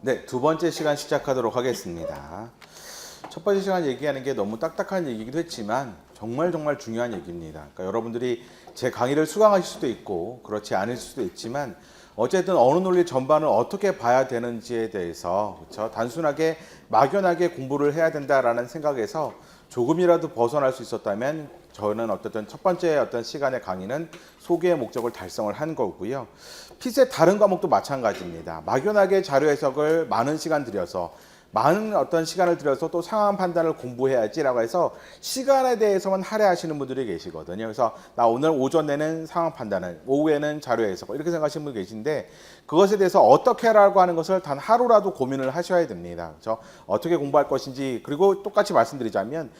네, 두 번째 시간 시작하도록 하겠습니다. 첫 번째 시간 얘기하는 게 너무 딱딱한 얘기기도 했지만 정말 중요한 얘기입니다. 그러니까 여러분들이 제 강의를 수강하실 수도 있고 그렇지 않을 수도 있지만 어쨌든 언어 논리 전반을 어떻게 봐야 되는지에 대해서 그렇죠? 단순하게 막연하게 공부를 해야 된다라는 생각에서 조금이라도 벗어날 수 있었다면 저는 어쨌든 첫 번째 어떤 시간의 강의는 소개의 목적을 달성을 한 거고요. 핏의 다른 과목도 마찬가지입니다. 막연하게 자료 해석을 많은 시간 들여서 많은 어떤 시간을 들여서 또 상황 판단을 공부해야지라고 해서 시간에 대해서만 할애하시는 분들이 계시거든요. 그래서 나 오늘 오전에는 상황 판단을, 오후에는 자료 해석 이렇게 생각하시는 분이 계신데 그것에 대해서 어떻게 하라고 하는 것을 단 하루라도 고민을 하셔야 됩니다. 그렇죠? 어떻게 공부할 것인지 그리고 똑같이 말씀드리자면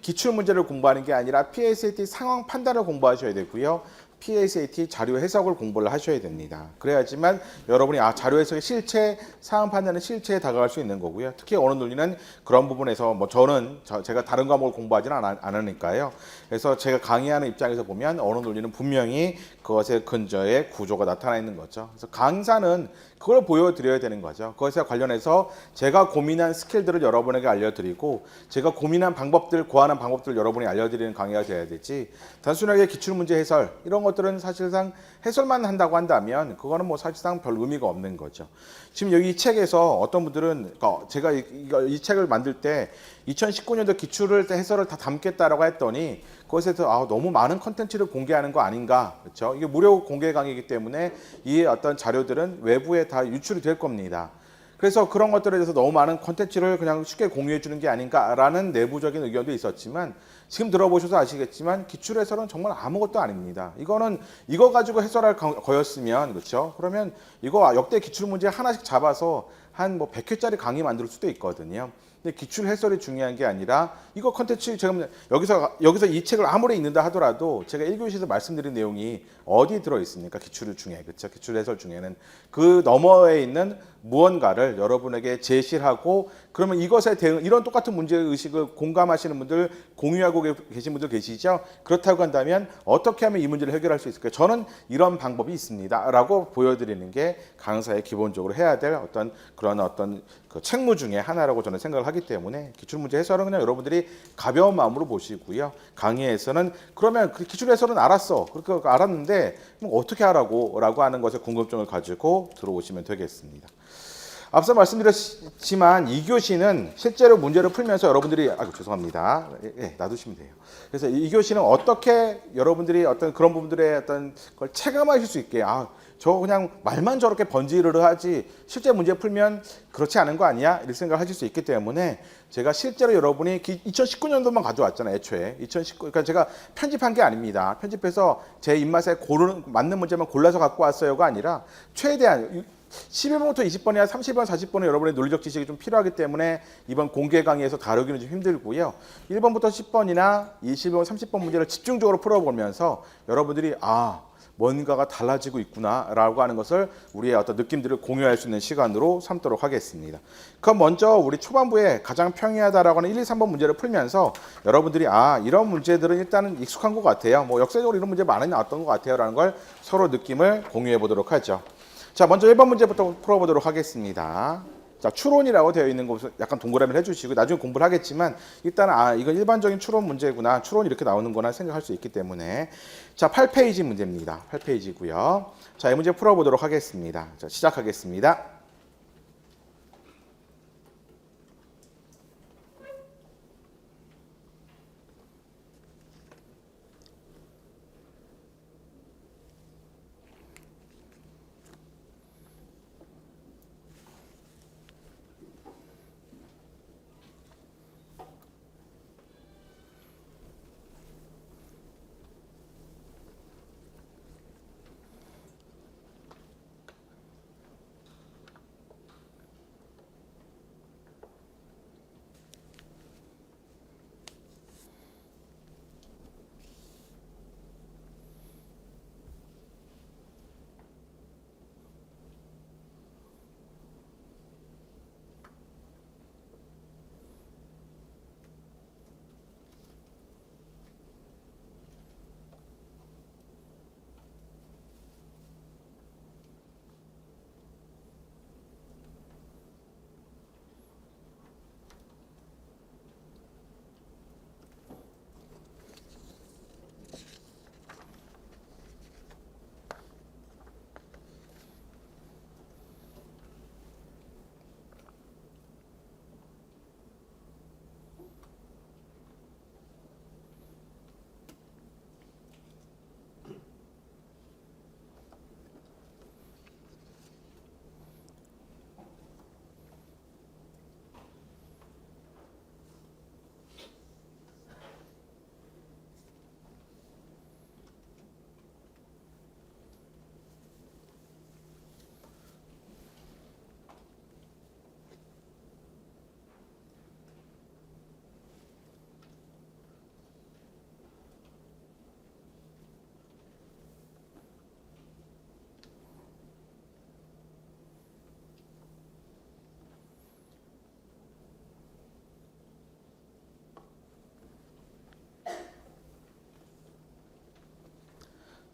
기출 문제를 공부하는 게 아니라 PSAT 상황 판단을 공부하셔야 되고요. PSAT 자료 해석을 공부를 하셔야 됩니다. 그래야지만 여러분이 자료 해석의 실체, 상황 판단의 실체에 다가갈 수 있는 거고요. 특히 언어 논리는 그런 부분에서 뭐 저는 제가 다른 과목을 공부하지는 않으니까요. 그래서 제가 강의하는 입장에서 보면 언어 논리는 분명히 그것의 근저에 구조가 나타나 있는 거죠. 그래서 강사는 그걸 보여드려야 되는 거죠. 그것에 관련해서 제가 고민한 스킬들을 여러분에게 알려드리고 제가 고민한 방법들, 고하는 방법들을 여러분이 알려드리는 강의가 돼야 되지 단순하게 기출문제 해설 이런 것들은 사실상 해설만 한다고 한다면 그거는 뭐 사실상 별 의미가 없는 거죠. 지금 여기 이 책에서 어떤 분들은 제가 이 책을 만들 때 2019년도 기출을 해설을 다 담겠다라고 했더니 그것에서 너무 많은 컨텐츠를 공개하는 거 아닌가, 그렇죠? 이게 무료 공개 강의이기 때문에 이 어떤 자료들은 외부에 다 유출이 될 겁니다. 그래서 그런 것들에 대해서 너무 많은 컨텐츠를 그냥 쉽게 공유해 주는 게 아닌가라는 내부적인 의견도 있었지만 지금 들어보셔서 아시겠지만 기출 해설은 정말 아무것도 아닙니다. 이거는 이거 가지고 해설할 거였으면 그렇죠? 그러면 이거 역대 기출 문제 하나씩 잡아서 한 뭐 100회짜리 강의 만들 수도 있거든요. 근데 기출 해설이 중요한 게 아니라 이거 컨텐츠 제가 여기서 이 책을 아무리 읽는다 하더라도 제가 1교시에서 말씀드린 내용이 어디 들어 있습니까? 기출 중에 그렇죠? 기출 해설 중에는 그 너머에 있는 무언가를 여러분에게 제시를 하고 그러면 이것에 대응 이런 똑같은 문제 의식을 공감하시는 분들 공유하고 계신 분들 계시죠? 그렇다고 한다면 어떻게 하면 이 문제를 해결할 수 있을까요? 저는 이런 방법이 있습니다라고 보여드리는 게 강사의 기본적으로 해야 될 어떤 그런 어떤 그 책무 중에 하나라고 저는 생각을 하기 때문에 기출문제 해설은 그냥 여러분들이 가벼운 마음으로 보시고요. 강의에서는 그러면 그 기출 해설은 알았어. 그렇게 알았는데 어떻게 하라고 하는 것에 궁금증을 가지고 들어오시면 되겠습니다. 앞서 말씀드렸지만 2교시는 실제로 문제를 풀면서 여러분들이 죄송합니다. 놔두시면 돼요. 그래서 2교시는 어떻게 여러분들이 어떤 그런 부분들의 어떤 걸 체감하실 수 있게 저 그냥 말만 저렇게 번지르르 하지 실제 문제 풀면 그렇지 않은 거 아니야? 이렇게 생각하실 수 있기 때문에 제가 실제로 여러분이 2019년도만 가져왔잖아요. 애초에 2019 그러니까 제가 편집한 게 아닙니다. 편집해서 제 입맛에 맞는 문제만 골라서 갖고 왔어요가 아니라 최대한 11번부터 20번이나 30번, 40번은 여러분의 논리적 지식이 좀 필요하기 때문에 이번 공개 강의에서 다루기는 좀 힘들고요. 1번부터 10번이나 20번, 30번 문제를 집중적으로 풀어보면서 여러분들이 뭔가가 달라지고 있구나라고 하는 것을 우리의 어떤 느낌들을 공유할 수 있는 시간으로 삼도록 하겠습니다. 그럼 먼저 우리 초반부에 가장 평이하다라고 하는 1, 2, 3번 문제를 풀면서 여러분들이 이런 문제들은 일단은 익숙한 것 같아요. 뭐 역사적으로 이런 문제 많이 나왔던 것 같아요라는 걸 서로 느낌을 공유해 보도록 하죠. 자, 먼저 1번 문제부터 풀어보도록 하겠습니다. 자, 추론이라고 되어 있는 것을 약간 동그라미를 해주시고 나중에 공부를 하겠지만 일단 이건 일반적인 추론 문제구나, 추론이 이렇게 나오는구나 생각할 수 있기 때문에 자, 8페이지 문제입니다. 8페이지고요. 자, 이 문제 풀어보도록 하겠습니다. 자, 시작하겠습니다.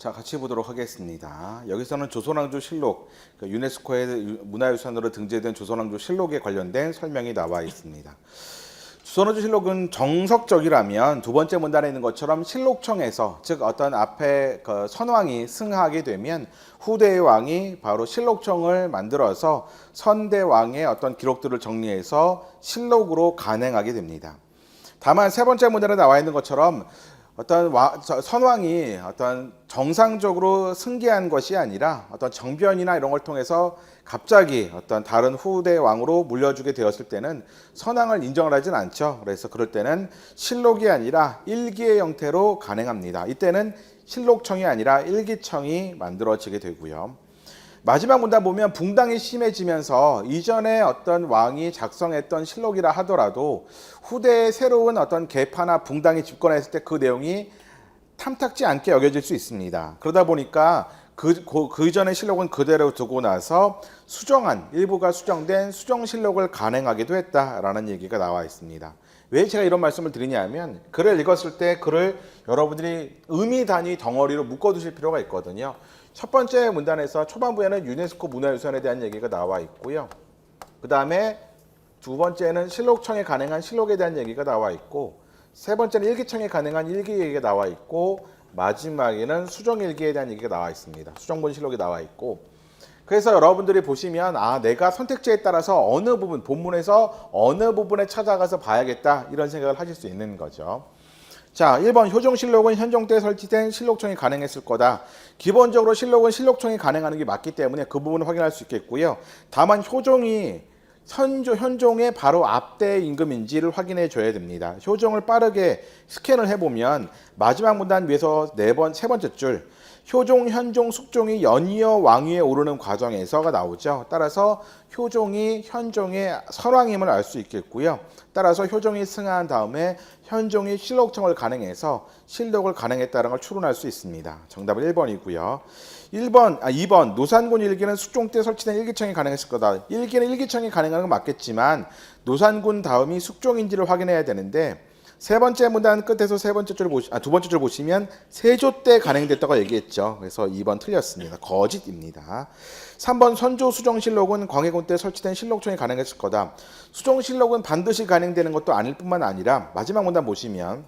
자, 같이 보도록 하겠습니다. 여기서는 조선왕조 실록, 유네스코의 문화유산으로 등재된 조선왕조 실록에 관련된 설명이 나와 있습니다. 조선왕조 실록은 정석적이라면 두 번째 문단에 있는 것처럼 실록청에서, 즉 어떤 앞에 그 선왕이 승하게 되면 후대의 왕이 바로 실록청을 만들어서 선대왕의 어떤 기록들을 정리해서 실록으로 간행하게 됩니다. 다만 세 번째 문단에 나와 있는 것처럼 어떤 선왕이 어떤 정상적으로 승계한 것이 아니라 어떤 정변이나 이런 걸 통해서 갑자기 어떤 다른 후대 왕으로 물려주게 되었을 때는 선왕을 인정을 하진 않죠. 그래서 그럴 때는 실록이 아니라 일기의 형태로 간행합니다. 이때는 실록청이 아니라 일기청이 만들어지게 되고요. 마지막 문단 보면 붕당이 심해지면서 이전에 어떤 왕이 작성했던 실록이라 하더라도 후대의 새로운 어떤 계파나 붕당이 집권했을 때 그 내용이 탐탁지 않게 여겨질 수 있습니다. 그러다 보니까 그 이전의 실록은 그대로 두고 나서 일부가 수정된 수정실록을 간행하기도 했다라는 얘기가 나와 있습니다. 왜 제가 이런 말씀을 드리냐면 글을 읽었을 때 글을 여러분들이 의미 단위 덩어리로 묶어두실 필요가 있거든요. 첫 번째 문단에서 초반부에는 유네스코 문화유산에 대한 얘기가 나와 있고요. 그 다음에 두 번째는 실록청에 간행한 실록에 대한 얘기가 나와 있고, 세 번째는 일기청에 간행한 일기 얘기가 나와 있고, 마지막에는 수정일기에 대한 얘기가 나와 있습니다. 수정본 실록이 나와 있고, 그래서 여러분들이 보시면 내가 선택지에 따라서 어느 부분, 본문에서 어느 부분에 찾아가서 봐야겠다 이런 생각을 하실 수 있는 거죠. 자, 1번 효종실록은 현종 때 설치된 실록청이 간행했을 거다. 기본적으로 실록은 실록청이 간행하는 게 맞기 때문에 그 부분을 확인할 수 있겠고요. 다만 효종이 현종의 바로 앞대 임금인지를 확인해 줘야 됩니다. 효종을 빠르게 스캔을 해보면 마지막 문단 위에서 세 번째 줄 효종, 현종, 숙종이 연이어 왕위에 오르는 과정에서가 나오죠. 따라서 효종이 현종의 설왕임을 알 수 있겠고요. 따라서 효종이 승하한 다음에 현종이 실록청을 간행해서 실록을 간행했다는 걸 추론할 수 있습니다. 정답은 1번이고요. 2번 노산군 일기는 숙종 때 설치된 일기청이 간행했을 거다. 일기는 일기청이 간행하는 건 맞겠지만 노산군 다음이 숙종인지를 확인해야 되는데 세 번째 문단 끝에서 두 번째 줄 보시면 세조 때 간행됐다고 얘기했죠. 그래서 2번 틀렸습니다. 거짓입니다. 3번 선조 수정실록은 광해군 때 설치된 실록청이 간행했을 거다. 수정실록은 반드시 간행되는 것도 아닐 뿐만 아니라 마지막 문단 보시면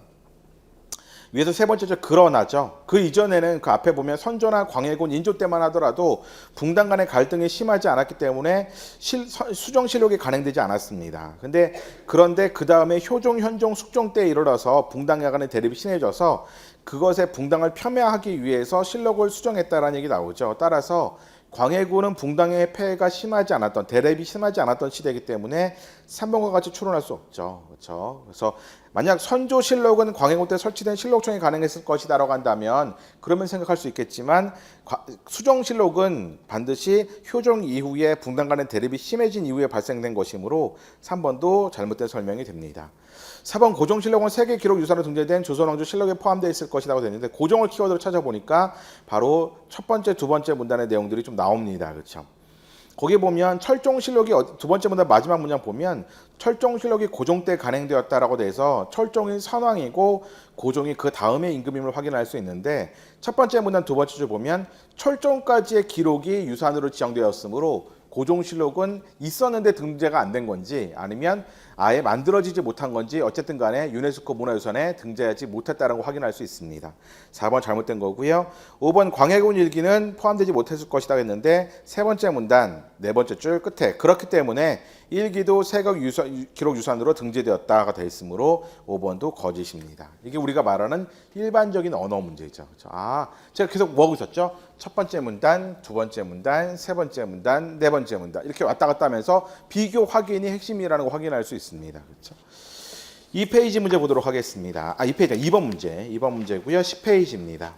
위에서 세 번째 줄 그러나죠. 그 이전에는 그 앞에 보면 선조나 광해군 인조 때만 하더라도 붕당 간의 갈등이 심하지 않았기 때문에 수정실록이 간행되지 않았습니다. 그런데 그 다음에 효종, 현종, 숙종 때에 이르러서 붕당 간의 대립이 심해져서 그것의 붕당을 폄훼하기 위해서 실록을 수정했다라는 얘기 나오죠. 따라서 광해군은 붕당의 폐해가 심하지 않았던, 대립이 심하지 않았던 시대이기 때문에 3번과 같이 추론할 수 없죠. 그렇죠? 그래서 만약 선조실록은 광해군 때 설치된 실록청이 간행했을 것이다라고 한다면 그러면 생각할 수 있겠지만 수정실록은 반드시 효종 이후에 붕당 간의 대립이 심해진 이후에 발생된 것이므로 3번도 잘못된 설명이 됩니다. 4번 고종실록은 세계 기록 유산으로 등재된 조선왕조 실록에 포함되어 있을 것이라고 되는데 고종을 키워드로 찾아보니까 바로 첫 번째, 두 번째 문단의 내용들이 좀 나옵니다. 그렇죠? 거기 보면 철종실록이 두 번째 문단 마지막 문장 보면 철종실록이 고종 때 간행되었다라고 돼서 철종이 선왕이고 고종이 그 다음에 임금임을 확인할 수 있는데 첫 번째 문단 두 번째 줄 보면 철종까지의 기록이 유산으로 지정되었으므로 고종실록은 있었는데 등재가 안 된 건지 아니면 아예 만들어지지 못한 건지 어쨌든 간에 유네스코 문화유산에 등재하지 못했다는 걸 확인할 수 있습니다. 4번 잘못된 거고요. 5번 광해군 일기는 포함되지 못했을 것이다 했는데 세 번째 문단 네 번째 줄 끝에 그렇기 때문에 일기도 세계 기록 유산으로 등재되었다가 되어 있으므로 5번도 거짓입니다. 이게 우리가 말하는 일반적인 언어 문제죠. 그렇죠? 제가 계속 뭐 하고 있었죠? 첫 번째 문단, 두 번째 문단, 세 번째 문단, 네 번째 문단 이렇게 왔다 갔다 하면서 비교 확인이 핵심이라는 걸 확인할 수 있습니다. 그렇죠? 2페이지 문제 보도록 하겠습니다. 2번 문제고요. 10페이지입니다.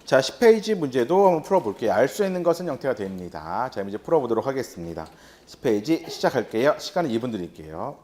자, 10페이지 문제도 한번 풀어볼게요. 알 수 있는 것은 형태가 됩니다. 자, 이제 풀어보도록 하겠습니다. 10페이지 시작할게요. 시간은 2분 드릴게요.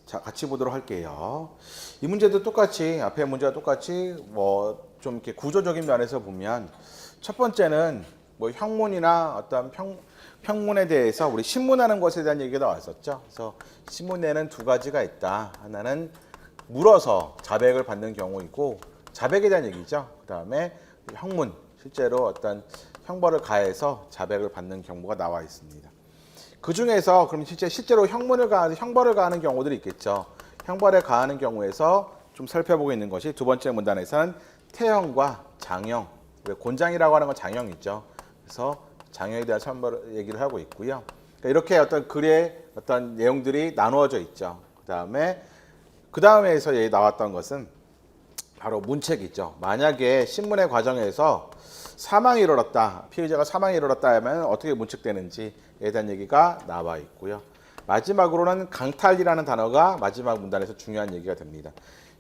자, 같이 보도록 할게요. 이 문제도 똑같이 앞에 문제와 똑같이 뭐 좀 이렇게 구조적인 면에서 보면 첫 번째는 뭐 형문이나 어떤 평문에 대해서 우리 신문하는 것에 대한 얘기가 나왔었죠. 그래서 신문에는 두 가지가 있다. 하나는 물어서 자백을 받는 경우이고 자백에 대한 얘기죠. 그다음에 형문, 실제로 어떤 형벌을 가해서 자백을 받는 경우가 나와 있습니다. 그 중에서 그럼 실제로 형벌을 가하는 경우들이 있겠죠. 형벌을 가하는 경우에서 좀 살펴보고 있는 것이 두 번째 문단에서는 태형과 장형, 곤장이라고 하는 건 장형이죠. 그래서 장형에 대한 선벌 얘기를 하고 있고요. 그러니까 이렇게 어떤 글의 어떤 내용들이 나누어져 있죠. 그 다음에서 얘기 나왔던 것은 바로 문책이죠. 만약에 신문의 과정에서 사망이 일어났다, 피의자가 사망이 일어났다 하면 어떻게 문책되는지에 대한 얘기가 나와 있고요. 마지막으로는 강탈이라는 단어가 마지막 문단에서 중요한 얘기가 됩니다.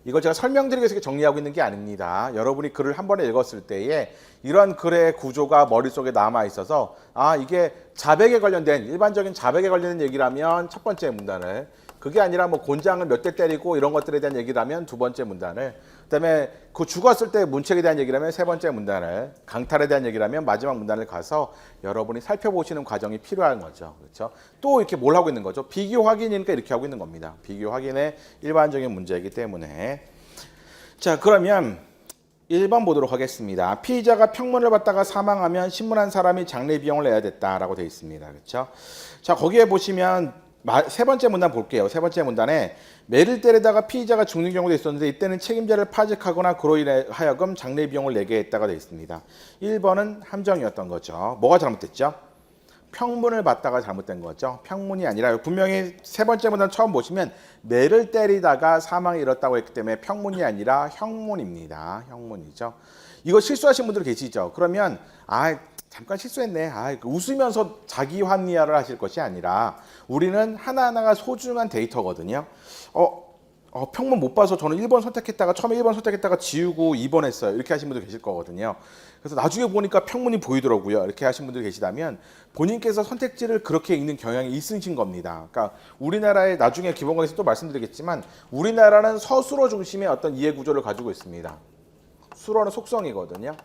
이걸 제가 설명드리기 위해서 정리하고 있는 게 아닙니다. 여러분이 글을 한 번에 읽었을 때에 이런 글의 구조가 머릿속에 남아 있어서 이게 자백에 관련된 일반적인 자백에 관련된 얘기라면 첫 번째 문단을, 그게 아니라 뭐 곤장을 몇 대 때리고 이런 것들에 대한 얘기라면 두 번째 문단을, 그다음에 그 죽었을 때 문책에 대한 얘기라면 세 번째 문단을, 강탈에 대한 얘기라면 마지막 문단을 가서 여러분이 살펴보시는 과정이 필요한 거죠. 그렇죠? 또 이렇게 뭘 하고 있는 거죠? 비교 확인이니까 이렇게 하고 있는 겁니다. 비교 확인의 일반적인 문제이기 때문에. 자, 그러면 1번 보도록 하겠습니다. 피의자가 평문을 받다가 사망하면 신문한 사람이 장례 비용을 내야 됐다라고 되어 있습니다. 그렇죠? 자, 거기에 보시면 세 번째 문단 볼게요. 세 번째 문단에 매를 때리다가 피의자가 죽는 경우도 있었는데 이때는 책임자를 파직하거나 그로 인해 하여금 장례 비용을 내게 했다가 되어 있습니다. 1번은 함정이었던 거죠. 뭐가 잘못됐죠? 평문을 받다가 잘못된 거죠. 평문이 아니라 분명히 세 번째 문단 처음 보시면 매를 때리다가 사망이 일었다고 했기 때문에 평문이 아니라 형문입니다. 형문이죠. 이거 실수하신 분들 계시죠? 그러면 잠깐 실수했네. 웃으면서 자기 합리화를 하실 것이 아니라 우리는 하나하나가 소중한 데이터거든요. 평문 못 봐서 저는 1번 선택했다가 처음에 1번 선택했다가 지우고 2번 했어요. 이렇게 하신 분들 계실 거거든요. 그래서 나중에 보니까 평문이 보이더라고요. 이렇게 하신 분들 계시다면 본인께서 선택지를 그렇게 읽는 경향이 있으신 겁니다. 그러니까 우리나라의 나중에 기본권에서 또 말씀드리겠지만 우리나라는 서술어 중심의 어떤 이해 구조를 가지고 있습니다. 수어는 속성이거든요.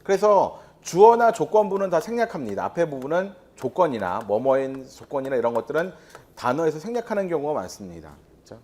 그래서 주어나 조건부는 다 생략합니다. 앞에 부분은 조건이나 뭐뭐인 조건이나 이런 것들은 단어에서 생략하는 경우가 많습니다. 그렇죠?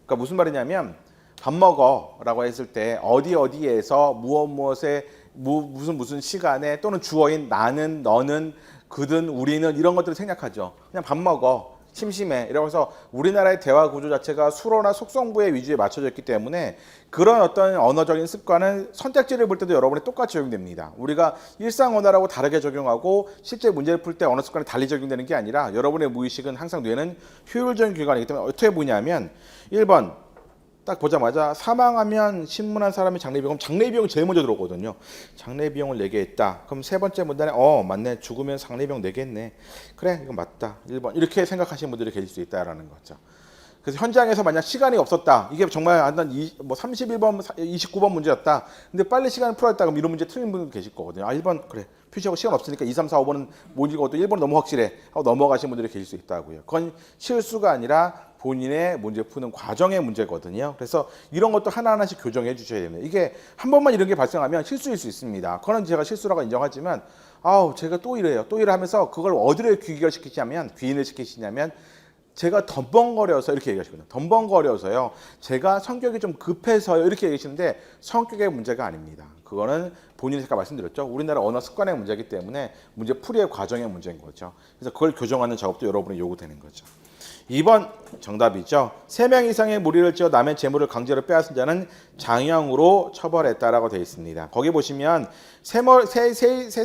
그러니까 무슨 말이냐면 밥 먹어라고 했을 때 어디에서 무엇에 무슨 시간에 또는 주어인 나는, 너는, 그든, 우리는 이런 것들을 생략하죠. 그냥 밥 먹어, 심심해 이러면서 우리나라의 대화 구조 자체가 수어나 속성부의 위주에 맞춰져 있기 때문에 그런 어떤 언어적인 습관은 선택지를 볼 때도 여러분이 똑같이 적용됩니다. 우리가 일상 언어라고 다르게 적용하고 실제 문제를 풀 때 언어 습관이 달리 적용되는 게 아니라 여러분의 무의식은 항상 뇌는 효율적인 기관이기 때문에 어떻게 보냐면 1번 딱 보자마자 사망하면 신문한 사람이 장례비용, 장례비용이 제일 먼저 들어오거든요. 장례비용을 내게 했다. 그럼 세 번째 문단에 맞네. 죽으면 장례비용 내겠네. 그래, 이거 맞다. 1번. 이렇게 생각하시는 분들이 계실 수 있다라는 거죠. 그래서 현장에서 만약 시간이 없었다. 이게 정말 한 31번, 29번 문제였다. 근데 빨리 시간을 풀어야겠다. 그럼 이런 문제 틀린 분들 계실 거거든요. 1번 그래. 표시하고 시간 없으니까 2, 3, 4, 5번은 못 읽어도 1번 너무 확실해. 하고 넘어가신 분들이 계실 수 있다고요. 그건 실수가 아니라 본인의 문제 푸는 과정의 문제거든요. 그래서 이런 것도 하나하나씩 교정해 주셔야 됩니다. 이게 한 번만 이런 게 발생하면 실수일 수 있습니다. 그건 제가 실수라고 인정하지만 제가 또 이래요. 또 이래 하면서 그걸 어디로 귀인을 시키시냐면 제가 덤벙거려서 이렇게 얘기하시거든요. 덤벙거려서요. 제가 성격이 좀 급해서요. 이렇게 얘기하시는데 성격의 문제가 아닙니다. 그거는 본인이 아까 말씀드렸죠. 우리나라 언어 습관의 문제이기 때문에 문제 풀이의 과정의 문제인 거죠. 그래서 그걸 교정하는 작업도 여러분이 요구되는 거죠. 2번 정답이죠. 3명 이상의 무리를 지어 남의 재물을 강제로 빼앗은 자는 장형으로 처벌했다라고 되어 있습니다. 거기 보시면 세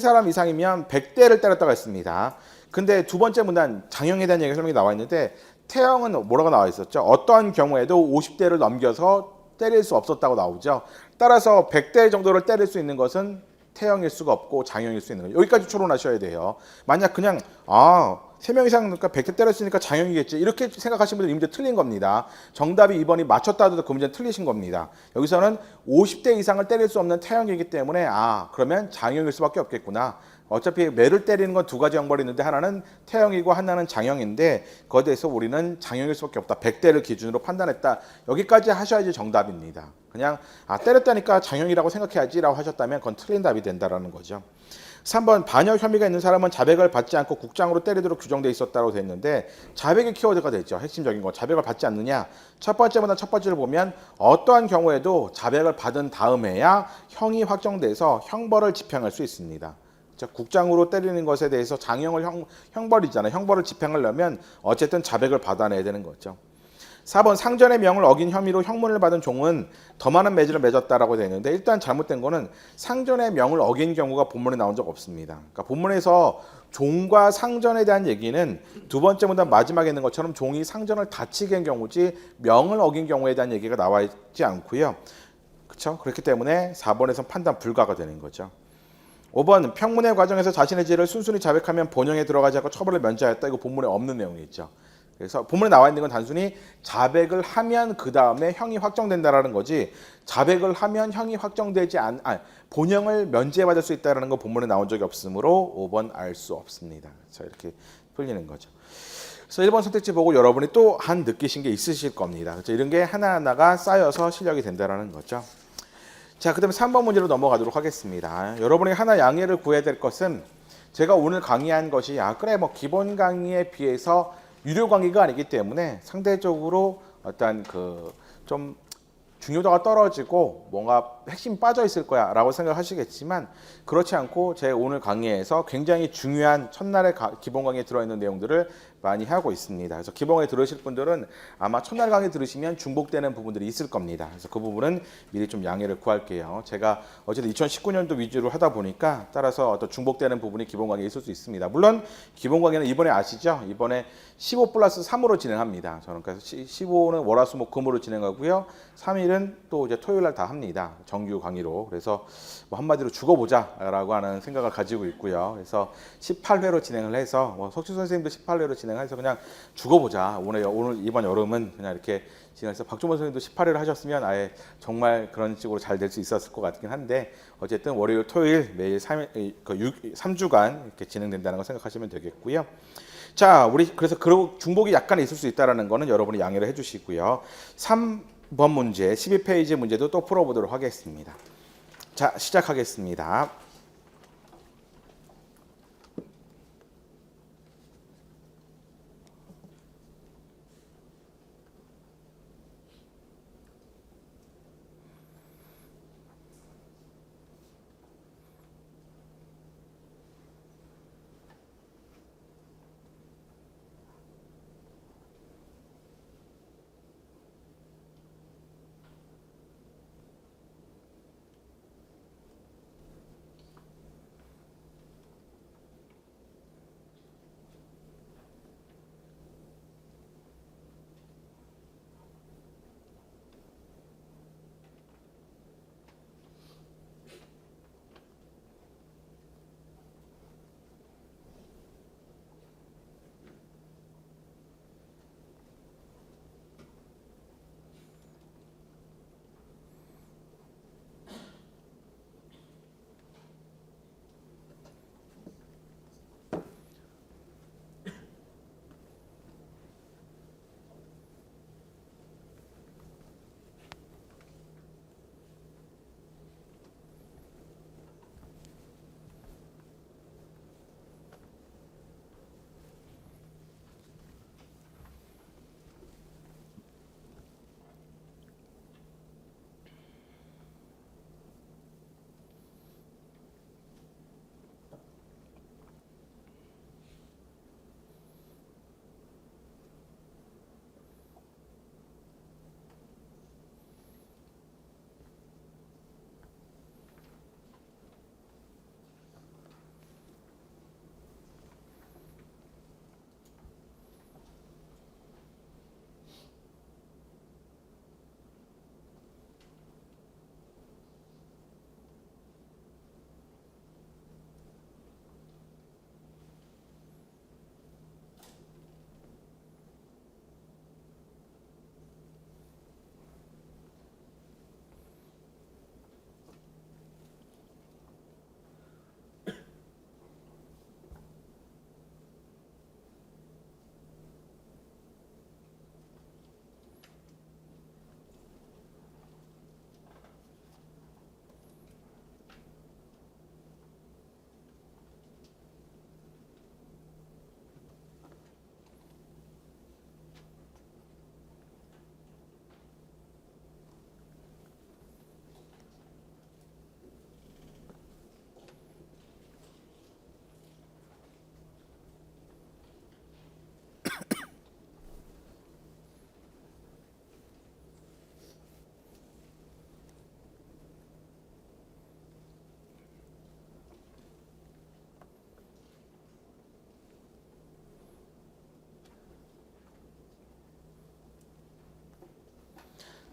사람 이상이면 100대를 때렸다고 했습니다. 근데 두 번째 문단 장형에 대한 얘기 설명이 나와 있는데 태형은 뭐라고 나와 있었죠? 어떠한 경우에도 50대를 넘겨서 때릴 수 없었다고 나오죠. 따라서 100대 정도를 때릴 수 있는 것은 태형일 수가 없고 장형일 수 있는 거예요. 여기까지 추론하셔야 돼요. 만약 그냥 3명 이상 그러니까 100대 때렸으니까 장형이겠지. 이렇게 생각하시는 분들 이 문제 틀린 겁니다. 정답이 2번이 맞췄다 하더라도 그 문제는 틀리신 겁니다. 여기서는 50대 이상을 때릴 수 없는 태형이기 때문에 그러면 장형일 수밖에 없겠구나. 어차피 매를 때리는 건 두 가지 형벌이 있는데 하나는 태형이고 하나는 장형인데 그거에 대해서 우리는 장형일 수밖에 없다. 100대를 기준으로 판단했다. 여기까지 하셔야지 정답입니다. 그냥 때렸다니까 장형이라고 생각해야지라고 하셨다면 그건 틀린 답이 된다라는 거죠. 3번 반역 혐의가 있는 사람은 자백을 받지 않고 국장으로 때리도록 규정돼 있었다고 됐는데 자백의 키워드가 되죠. 핵심적인 거. 자백을 받지 않느냐. 첫 번째보다 첫 번째를 보면 어떠한 경우에도 자백을 받은 다음에야 형이 확정돼서 형벌을 집행할 수 있습니다. 국장으로 때리는 것에 대해서 장형을 형벌이잖아요. 형벌을 집행하려면 어쨌든 자백을 받아내야 되는 거죠. 4번 상전의 명을 어긴 혐의로 형문을 받은 종은 더 많은 매질을 맺었다라고 되어 있는데 일단 잘못된 거는 상전의 명을 어긴 경우가 본문에 나온 적 없습니다. 그러니까 본문에서 종과 상전에 대한 얘기는 두 번째보다 마지막에 있는 것처럼 종이 상전을 다치게 한 경우지 명을 어긴 경우에 대한 얘기가 나와 있지 않고요. 그렇죠? 그렇기 때문에 4번에서 판단 불가가 되는 거죠. 5번 평문의 과정에서 자신의 죄를 순순히 자백하면 본형에 들어가지 않고 처벌을 면제하였다. 이거 본문에 없는 내용이 있죠. 그래서 본문에 나와 있는 건 단순히 자백을 하면 그 다음에 형이 확정된다라는 거지 자백을 하면 형이 확정되지 본형을 면제받을 수 있다라는 거 본문에 나온 적이 없으므로 5번 알 수 없습니다. 자 이렇게 풀리는 거죠. 그래서 1번 선택지 보고 여러분이 또 한 느끼신 게 있으실 겁니다. 그래서 이런 게 하나하나가 쌓여서 실력이 된다라는 거죠. 자, 그다음에 3번 문제로 넘어가도록 하겠습니다. 여러분이 하나 양해를 구해야 될 것은 제가 오늘 강의한 것이 그래 뭐 기본 강의에 비해서 유료 강의가 아니기 때문에 상대적으로 어떤 좀 중요도가 떨어지고 뭔가 핵심이 빠져 있을 거야 라고 생각하시겠지만 그렇지 않고 제 오늘 강의에서 굉장히 중요한 첫날의 기본 강의에 들어있는 내용들을 많이 하고 있습니다. 그래서 기본 강의 들으실 분들은 아마 첫날 강의 들으시면 중복되는 부분들이 있을 겁니다. 그래서 그 부분은 미리 좀 양해를 구할게요. 제가 어쨌든 2019년도 위주로 하다 보니까 따라서 어떤 중복되는 부분이 기본 강의에 있을 수 있습니다. 물론 기본 강의는 이번에 아시죠? 이번에 15+3으로 진행합니다. 저는 그래서 15는 월화수목금으로 진행하고요. 3일은 또 이제 토요일 날 다 합니다. 정규 강의로. 그래서 뭐 한마디로 죽어보자라고 하는 생각을 가지고 있고요. 그래서 18회로 진행을 해서 석주 선생님도 18회로 진행해서 그냥 죽어보자. 오늘 이번 여름은 그냥 이렇게 진행해서 박종원 선생님도 18회를 하셨으면 아예 정말 그런 식으로 잘 될 수 있었을 것 같긴 한데 어쨌든 월요일, 토요일 매일 3주간 이렇게 진행된다는 걸 생각하시면 되겠고요. 자, 우리 그래서 중복이 약간 있을 수 있다라는 거는 여러분이 양해를 해주시고요. 3번 문제, 12페이지 문제도 또 풀어보도록 하겠습니다. 자, 시작하겠습니다.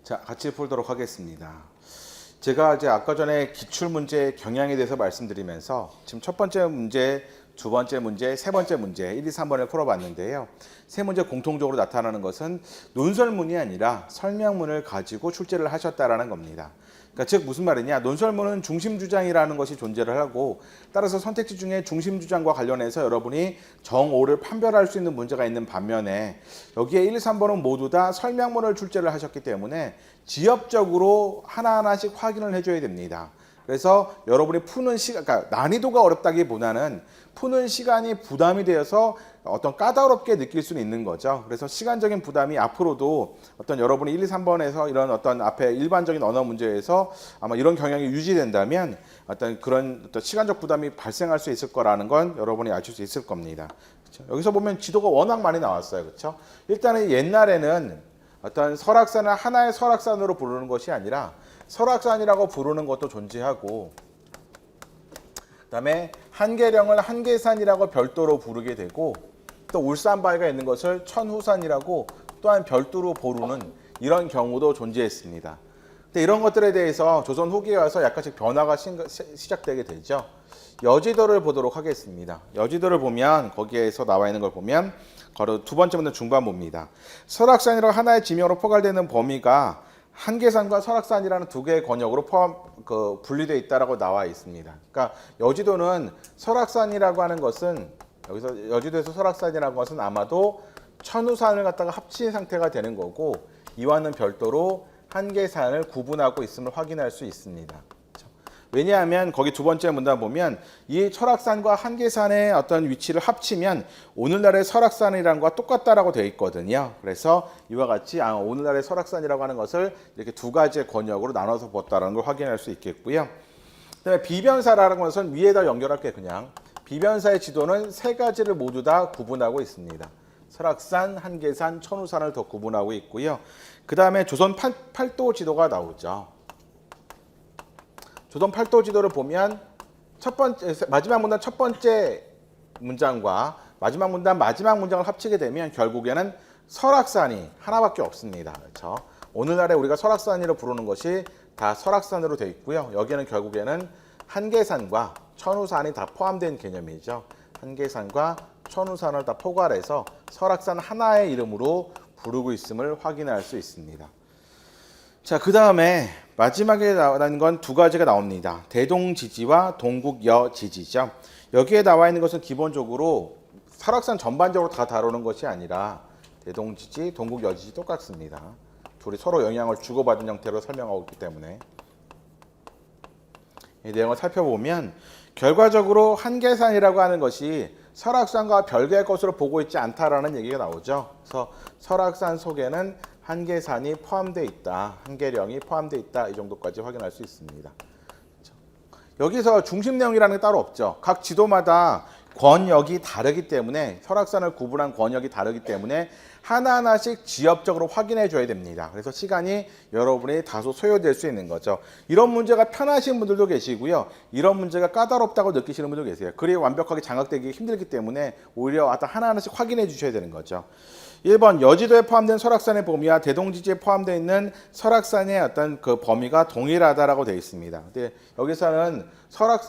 자, 같이 풀도록 하겠습니다. 제가 이제 아까 전에 기출문제 경향에 대해서 말씀드리면서 지금 첫 번째 문제, 두 번째 문제, 세 번째 문제 1, 2, 3번을 풀어봤는데요. 세 문제 공통적으로 나타나는 것은 논설문이 아니라 설명문을 가지고 출제를 하셨다라는 겁니다. 그러니까 즉 무슨 말이냐, 논설문은 중심주장이라는 것이 존재를 하고 따라서 선택지 중에 중심주장과 관련해서 여러분이 정오를 판별할 수 있는 문제가 있는 반면에 여기에 1, 2, 3번은 모두 다 설명문을 출제를 하셨기 때문에 지엽적으로 하나하나씩 확인을 해줘야 됩니다. 그래서 여러분이 푸는 시간, 그러니까 난이도가 어렵다기보다는 푸는 시간이 부담이 되어서 어떤 까다롭게 느낄 수는 있는 거죠. 그래서 시간적인 부담이 앞으로도 어떤 여러분이 1, 2, 3번에서 이런 어떤 앞에 일반적인 언어 문제에서 아마 이런 경향이 유지된다면 어떤 그런 어떤 시간적 부담이 발생할 수 있을 거라는 건 여러분이 아실 수 있을 겁니다. 그렇죠? 여기서 보면 지도가 워낙 많이 나왔어요. 그렇죠? 일단은 옛날에는 어떤 설악산을 하나의 설악산으로 부르는 것이 아니라 설악산이라고 부르는 것도 존재하고 그다음에 한계령을 한계산이라고 별도로 부르게 되고 또 울산바위가 있는 것을 천후산이라고 또한 별도로 부르는 이런 경우도 존재했습니다. 근데 이런 것들에 대해서 조선 후기에 와서 약간씩 변화가 시작되게 되죠. 여지도를 보도록 하겠습니다. 여지도를 보면 거기에서 나와 있는 걸 보면 바로 두 번째 문제 중반부입니다. 설악산이라고 하나의 지명으로 포괄되는 범위가 한계산과 설악산이라는 두 개의 권역으로 분리되어 있다라고 나와 있습니다. 그러니까 여지도는 설악산이라고 하는 것은 여기서 여지도에서 설악산이라는 것은 아마도 천우산을 갖다가 합친 상태가 되는 거고 이와는 별도로 한계산을 구분하고 있음을 확인할 수 있습니다. 왜냐하면 거기 두 번째 문단 보면 이 설악산과 한계산의 어떤 위치를 합치면 오늘날의 설악산이라는 것과 똑같다라고 되어 있거든요. 그래서 이와 같이 오늘날의 설악산이라고 하는 것을 이렇게 두 가지의 권역으로 나눠서 보았다는 걸 확인할 수 있겠고요. 그다음에 비변사라는 것은 위에다 연결할게 그냥. 비변사의 지도는 세 가지를 모두 다 구분하고 있습니다. 설악산, 한계산, 천우산을 더 구분하고 있고요. 그 다음에 조선 팔도 지도가 나오죠. 조선 팔도 지도를 보면 마지막 문단 첫 번째 문장과 마지막 문단 마지막 문장을 합치게 되면 결국에는 설악산이 하나밖에 없습니다. 그렇죠? 오늘날에 우리가 설악산이라고 부르는 것이 다 설악산으로 되어 있고요. 여기는 결국에는 한계산과 천우산이 다 포함된 개념이죠. 한계산과 천우산을 다 포괄해서 설악산 하나의 이름으로 부르고 있음을 확인할 수 있습니다. 자, 그 다음에 마지막에 나오는 건 두 가지가 나옵니다. 대동지지와 동국여지지죠. 여기에 나와 있는 것은 기본적으로 설악산 전반적으로 다 다루는 것이 아니라 대동지지, 동국여지지 똑같습니다. 둘이 서로 영향을 주고받은 형태로 설명하고 있기 때문에 이 내용을 살펴보면 결과적으로 한계산이라고 하는 것이 설악산과 별개의 것으로 보고 있지 않다라는 얘기가 나오죠. 그래서 설악산 속에는 한계산이 포함되어 있다, 한계령이 포함되어 있다 이 정도까지 확인할 수 있습니다. 여기서 중심 내용이라는 게 따로 없죠. 각 지도마다 권역이 다르기 때문에 설악산을 구분한 권역이 다르기 때문에 하나하나씩 지엽적으로 확인해 줘야 됩니다. 그래서 시간이 여러분이 다소 소요될 수 있는 거죠. 이런 문제가 편하신 분들도 계시고요. 이런 문제가 까다롭다고 느끼시는 분도 계세요. 글이 완벽하게 장악되기 힘들기 때문에 오히려 하나하나씩 확인해 주셔야 되는 거죠. 1번 여지도에 포함된 설악산의 범위와 대동지지에 포함되어 있는 설악산의 어떤 그 범위가 동일하다라고 되어 있습니다. 근데 여기서는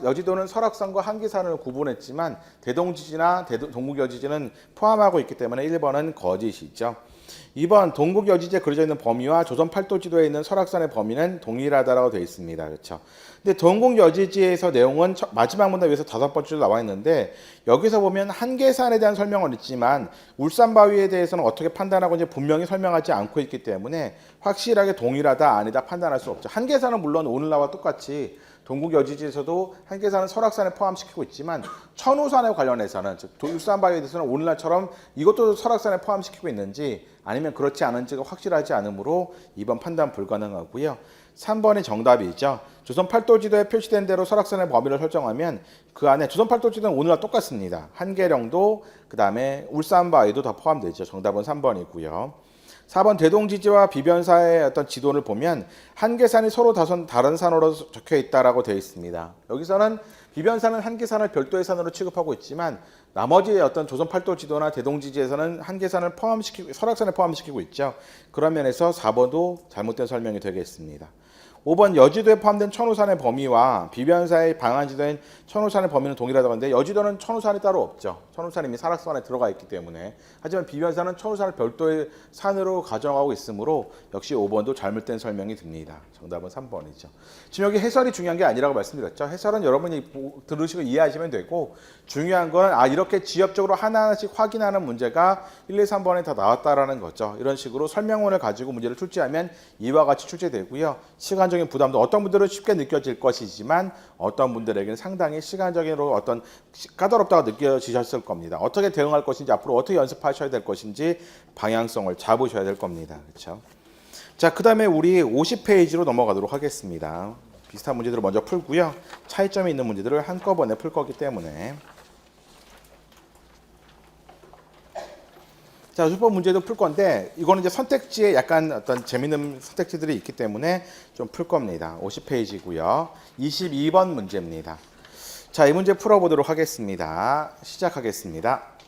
여지도는 설악산과 한계산을 구분했지만 대동지지나 동국여지지는 포함하고 있기 때문에 1번은 거짓이죠. 2번 동국여지지에 그려져 있는 범위와 조선 팔도지도에 있는 설악산의 범위는 동일하다라고 되어 있습니다. 그렇죠? 근데 동국여지지에서 내용은 마지막 문단 위에서 5번째로 나와 있는데 여기서 보면 한계산에 대한 설명은 있지만 울산바위에 대해서는 어떻게 판단하고 이제 분명히 설명하지 않고 있기 때문에 확실하게 동일하다 아니다 판단할 수 없죠. 한계산은 물론 오늘날과 똑같이 동국여지지에서도 한계산은 설악산에 포함시키고 있지만 천우산에 관련해서는 즉 울산바위에 대해서는 오늘날처럼 이것도 설악산에 포함시키고 있는지 아니면 그렇지 않은지가 확실하지 않으므로 2번 판단 불가능하고요. 3번이 정답이죠. 조선 팔도지도에 표시된 대로 설악산의 범위를 설정하면 그 안에 조선 팔도지도는 오늘날 똑같습니다. 한계령도 그 다음에 울산바위도 다 포함되죠. 정답은 3번이고요. 4번 대동지지와 비변사의 어떤 지도를 보면 한계산이 서로 다른 산으로 적혀 있다라고 되어 있습니다. 여기서는 비변산은 한계산을 별도의 산으로 취급하고 있지만 나머지 어떤 조선 팔도 지도나 대동지지에서는 한계산을 포함시키고 설악산을 포함시키고 있죠. 그런 면에서 4번도 잘못된 설명이 되겠습니다. 5번 여지도에 포함된 천우산의 범위와 비변사의 방한지도인 천우산의 범위는 동일하다고 하는데 여지도는 천우산이 따로 없죠. 천우산이 이미 설악산에 들어가 있기 때문에. 하지만 비변사는 천우산을 별도의 산으로 가정하고 있으므로 역시 5번도 잘못된 설명이 듭니다. 정답은 3번이죠. 지금 여기 해설이 중요한 게 아니라고 말씀드렸죠. 해설은 여러분이 들으시고 이해하시면 되고 중요한 건 이렇게 지엽적으로 하나하나씩 확인하는 문제가 1, 2, 3번에 다 나왔다라는 거죠. 이런 식으로 설명문을 가지고 문제를 출제하면 이와 같이 출제되고요. 시간적인 부담도 어떤 분들은 쉽게 느껴질 것이지만 어떤 분들에게는 상당히 시간적으로 어떤 까다롭다고 느껴지셨을 겁니다. 어떻게 대응할 것인지 앞으로 어떻게 연습하셔야 될 것인지 방향성을 잡으셔야 될 겁니다. 그렇죠? 자, 그다음에 우리 50페이지로 넘어가도록 하겠습니다. 비슷한 문제들을 먼저 풀고요. 차이점이 있는 문제들을 한꺼번에 풀 거기 때문에. 자, 수법 문제도 풀 건데 이거는 이제 선택지에 약간 어떤 재밌는 선택지들이 있기 때문에 좀 풀 겁니다. 50페이지고요. 22번 문제입니다. 자, 이 문제 풀어보도록 하겠습니다. 시작하겠습니다.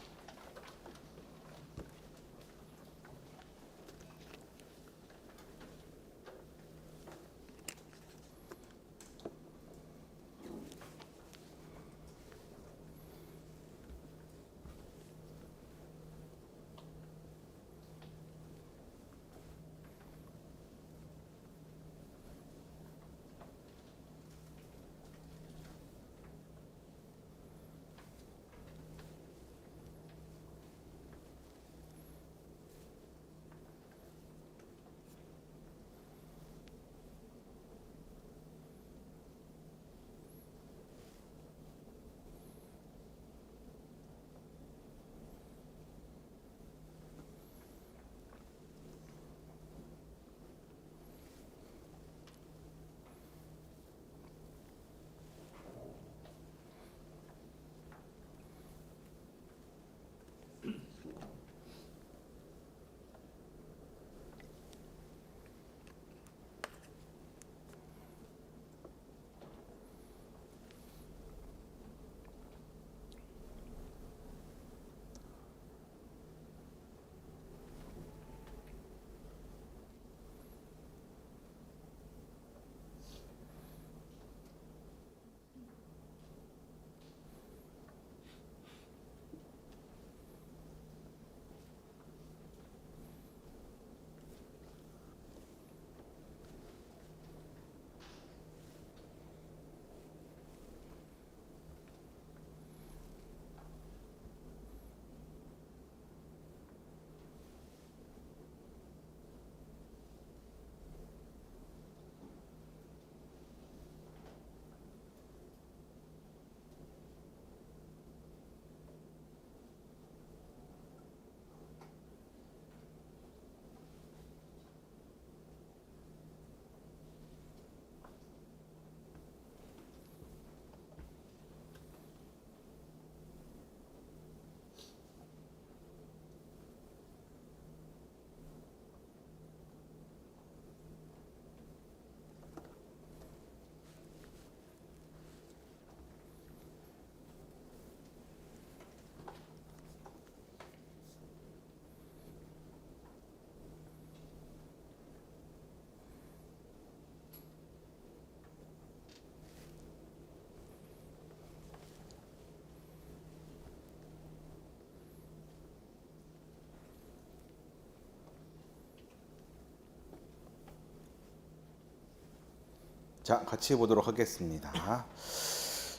자, 같이 보도록 하겠습니다.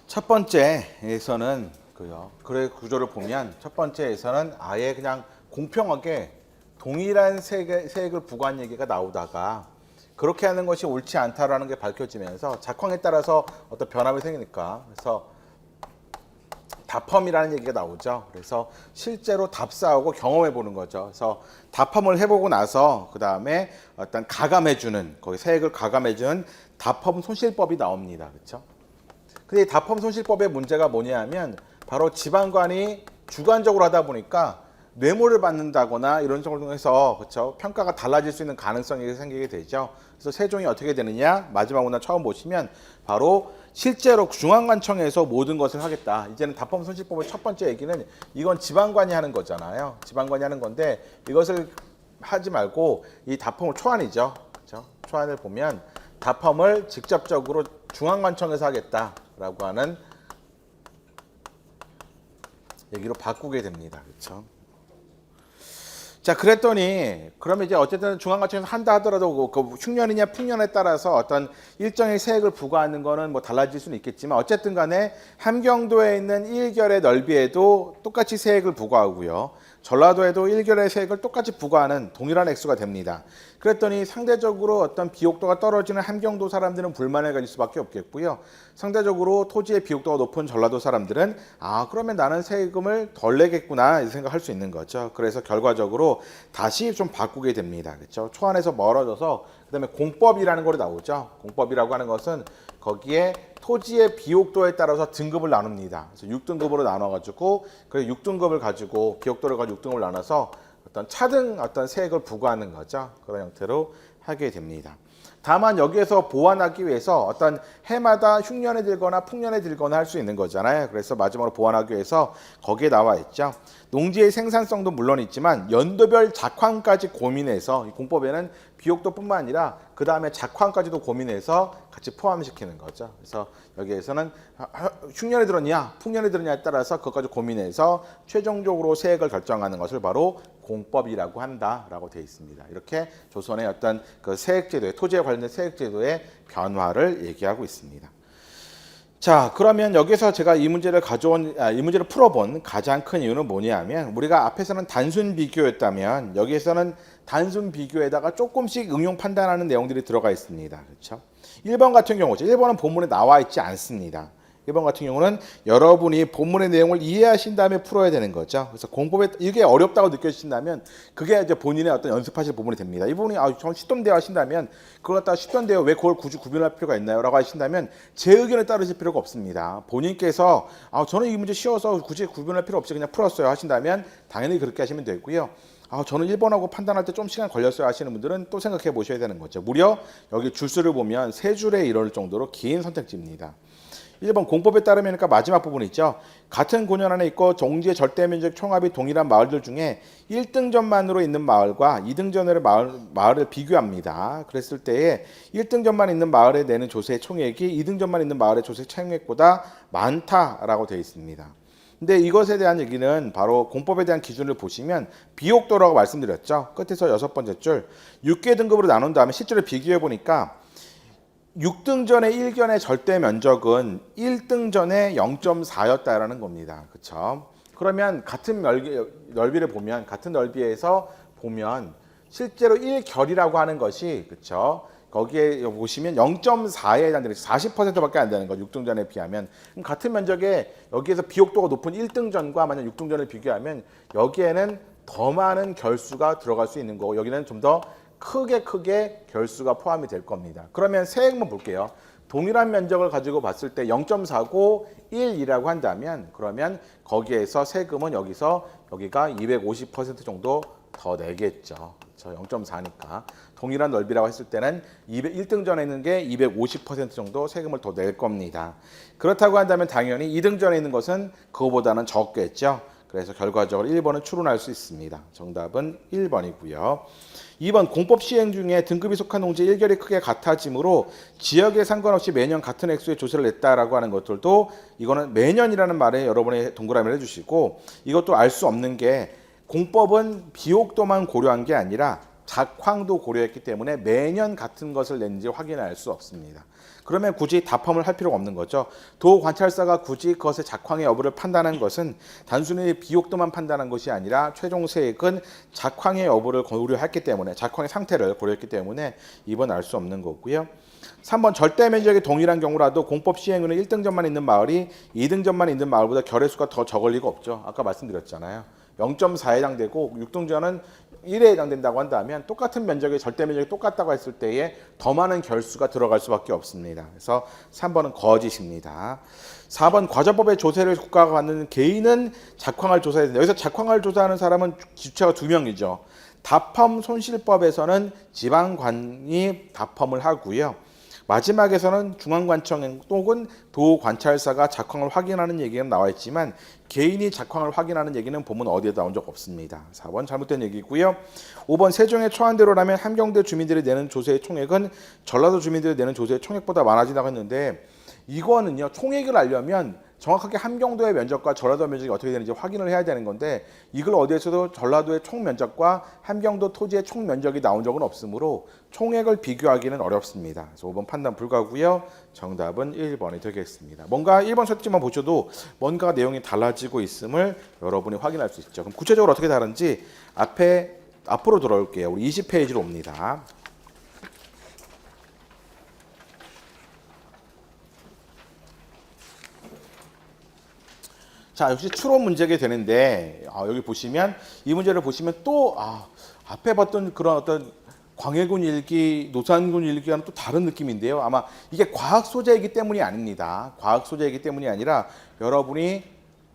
첫 번째에서는 그래 구조를 보면 첫 번째에서는 아예 그냥 공평하게 동일한 세액을 부과한 얘기가 나오다가 그렇게 하는 것이 옳지 않다라는 게 밝혀지면서 작황에 따라서 어떤 변화가 생기니까 그래서 답험이라는 얘기가 나오죠. 그래서 실제로 답사하고 경험해 보는 거죠. 그래서 답험을 해보고 나서 그 다음에 어떤 가감해주는 거기 세액을 가감해주는 답험 손실법이 나옵니다. 그렇죠? 근데 이 답험 손실법의 문제가 뭐냐면 바로 지방관이 주관적으로 하다 보니까 뇌물을 받는다거나 이런 식으로 해서 그렇죠? 평가가 달라질 수 있는 가능성이 생기게 되죠. 그래서 세종이 어떻게 되느냐? 마지막 문화 처음 보시면 바로 실제로 중앙관청에서 모든 것을 하겠다. 이제는 답법 손실법의 첫 번째 얘기는 이건 지방관이 하는 거잖아요. 지방관이 하는 건데 이것을 하지 말고 이 답법을 초안이죠. 그렇죠? 초안을 보면 답법을 직접적으로 중앙관청에서 하겠다라고 하는 얘기로 바꾸게 됩니다. 그렇죠? 자, 그랬더니 그러면 이제 어쨌든 중앙관청에서 한다 하더라도 그 흉년이냐 풍년에 따라서 어떤 일정의 세액을 부과하는 거는 뭐 달라질 수는 있겠지만 어쨌든 간에 함경도에 있는 1결의 넓이에도 똑같이 세액을 부과하고요. 전라도에도 1결의 세액을 똑같이 부과하는 동일한 액수가 됩니다. 그랬더니 상대적으로 어떤 비옥도가 떨어지는 함경도 사람들은 불만을 가질 수밖에 없겠고요. 상대적으로 토지의 비옥도가 높은 전라도 사람들은 그러면 나는 세금을 덜 내겠구나 이 생각할 수 있는 거죠. 그래서 결과적으로 다시 좀 바꾸게 됩니다. 그렇죠? 초안에서 멀어져서 그다음에 공법이라는 걸로 나오죠. 공법이라고 하는 것은 거기에 토지의 비옥도에 따라서 등급을 나눕니다. 그래서 6등급으로 나눠가지고 그 6등급을 가지고 비옥도를 가지고 6등급을 나눠서 어떤 차등 어떤 세액을 부과하는 거죠. 그런 형태로 하게 됩니다. 다만 여기에서 보완하기 위해서 어떤 해마다 흉년에 들거나 풍년에 들거나 할 수 있는 거잖아요. 그래서 마지막으로 보완하기 위해서 거기에 나와 있죠. 농지의 생산성도 물론 있지만 연도별 작황까지 고민해서 이 공법에는 비옥도뿐만 아니라 그 다음에 작황까지도 고민해서 같이 포함시키는 거죠. 그래서 여기에서는 흉년에 들었냐 풍년에 들었냐에 따라서 그것까지 고민해서 최종적으로 세액을 결정하는 것을 바로 공법이라고 한다라고 되어 있습니다. 이렇게 조선의 어떤 그 세액제도의 토지에 관련된 세액제도의 변화를 얘기하고 있습니다. 자, 그러면 여기서 제가 이 문제를 이 문제를 풀어본 가장 큰 이유는 뭐냐면 우리가 앞에서는 단순 비교였다면 여기에서는 단순 비교에다가 조금씩 응용 판단하는 내용들이 들어가 있습니다. 그렇죠? 1번 같은 경우죠. 1번은 본문에 나와 있지 않습니다. 1번 같은 경우는 여러분이 본문의 내용을 이해하신 다음에 풀어야 되는 거죠. 그래서 공법에 이게 어렵다고 느껴지신다면 그게 이제 본인의 어떤 연습하실 부분이 됩니다. 이 부분이 전 쉽던데요 하신다면 그걸 갖다가 쉽던데요 왜 그걸 굳이 구별할 필요가 있나요? 라고 하신다면 제 의견에 따르실 필요가 없습니다. 본인께서 저는 이 문제 쉬워서 굳이 구별할 필요 없이 그냥 풀었어요 하신다면 당연히 그렇게 하시면 되고요. 저는 1번하고 판단할 때 좀 시간 걸렸어요 하시는 분들은 또 생각해 보셔야 되는 거죠. 무려 여기 줄수를 보면 3줄에 이를 정도로 긴 선택지입니다. 1번 공법에 따르면 마지막 부분이 있죠. 같은 고년 안에 있고 종지의 절대면적 총합이 동일한 마을들 중에 1등전만으로 있는 마을과 2등전의 마을을 비교합니다. 그랬을 때에 1등전만 있는 마을에 내는 조세 총액이 2등전만 있는 마을의 조세 총액보다 많다라고 되어 있습니다. 근데 이것에 대한 얘기는 바로 공법에 대한 기준을 보시면 비옥도라고 말씀드렸죠. 끝에서 6번째 줄 6개 등급으로 나눈 다음에 실제로 비교해 보니까 6등전의 1견의 절대 면적은 1등전의 0.4였다라는 겁니다. 그렇죠? 그러면 같은 넓이를 보면 같은 넓이에서 보면 실제로 1결이라고 하는 것이 그렇죠? 거기에 보시면 0.4에 해당되는 40%밖에 안 되는 거죠. 6등전에 비하면. 같은 면적에 여기에서 비옥도가 높은 1등전과 만약 6등전을 비교하면 여기에는 더 많은 결수가 들어갈 수 있는 거고 여기는 좀 더 크게 결수가 포함이 될 겁니다. 그러면 세액만 볼게요. 동일한 면적을 가지고 봤을 때 0.4고 1이라고 한다면 그러면 거기에서 세금은 여기가 250% 정도 더 내겠죠. 그렇죠? 0.4니까. 동일한 넓이라고 했을 때는 1등전에 있는 게 250% 정도 세금을 더 낼 겁니다. 그렇다고 한다면 당연히 2등전에 있는 것은 그거보다는 적겠죠. 그래서 결과적으로 1번은 추론할 수 있습니다. 정답은 1번이고요. 2번 공법 시행 중에 등급이 속한 농지 1결이 크게 같아지므로 지역에 상관없이 매년 같은 액수의 조세를 냈다라고 하는 것들도 이거는 매년이라는 말에 여러분이 동그라미를 해주시고 이것도 알 수 없는 게 공법은 비옥도만 고려한 게 아니라 작황도 고려했기 때문에 매년 같은 것을 낸지 확인할 수 없습니다. 그러면 굳이 답함을 할 필요가 없는 거죠. 도관찰사가 굳이 그것의 작황의 여부를 판단한 것은 단순히 비옥도만 판단한 것이 아니라 최종 세액은 작황의 여부를 고려했기 때문에 작황의 상태를 고려했기 때문에 2번 알 수 없는 거고요. 3번 절대 면적이 동일한 경우라도 공법 시행으로 1등전만 있는 마을이 2등전만 있는 마을보다 결의수가 더 적을 리가 없죠. 아까 말씀드렸잖아요. 0.4에 해당되고 6등전은 1에 해당된다고 한다면 똑같은 면적의 절대 면적이 똑같다고 했을 때에 더 많은 결수가 들어갈 수밖에 없습니다. 그래서 3번은 거짓입니다. 4번 과저법의 조세를 국가가 받는 개인은 작황을 조사해야 된다. 여기서 작황을 조사하는 사람은 주체가 2명이죠. 다펌 손실법에서는 지방관이 다펌을 하고요. 마지막에서는 중앙관청 혹은 도관찰사가 작황을 확인하는 얘기가 나와 있지만 개인이 작황을 확인하는 얘기는 보면 어디에 나온 적 없습니다. 4번 잘못된 얘기고요. 5번 세종의 초안대로라면 함경대 주민들이 내는 조세의 총액은 전라도 주민들이 내는 조세의 총액보다 많아진다고 했는데 이거는요. 총액을 알려면 정확하게 함경도의 면적과 전라도 면적이 어떻게 되는지 확인을 해야 되는 건데 이걸 어디에서도 전라도의 총 면적과 함경도 토지의 총 면적이 나온 적은 없으므로 총액을 비교하기는 어렵습니다. 그래서 5번 판단 불가고요. 정답은 1번이 되겠습니다. 뭔가 1번 설정만 보셔도 뭔가 내용이 달라지고 있음을 여러분이 확인할 수 있죠. 그럼 구체적으로 어떻게 다른지 앞으로 돌아올게요. 우리 20페이지로 옵니다. 자, 역시 추론 문제게 되는데 여기 보시면 이 문제를 보시면 또 앞에 봤던 그런 어떤 광해군 일기, 노산군 일기와는 또 다른 느낌인데요. 아마 이게 과학 소재이기 때문이 아닙니다. 과학 소재이기 때문이 아니라 여러분이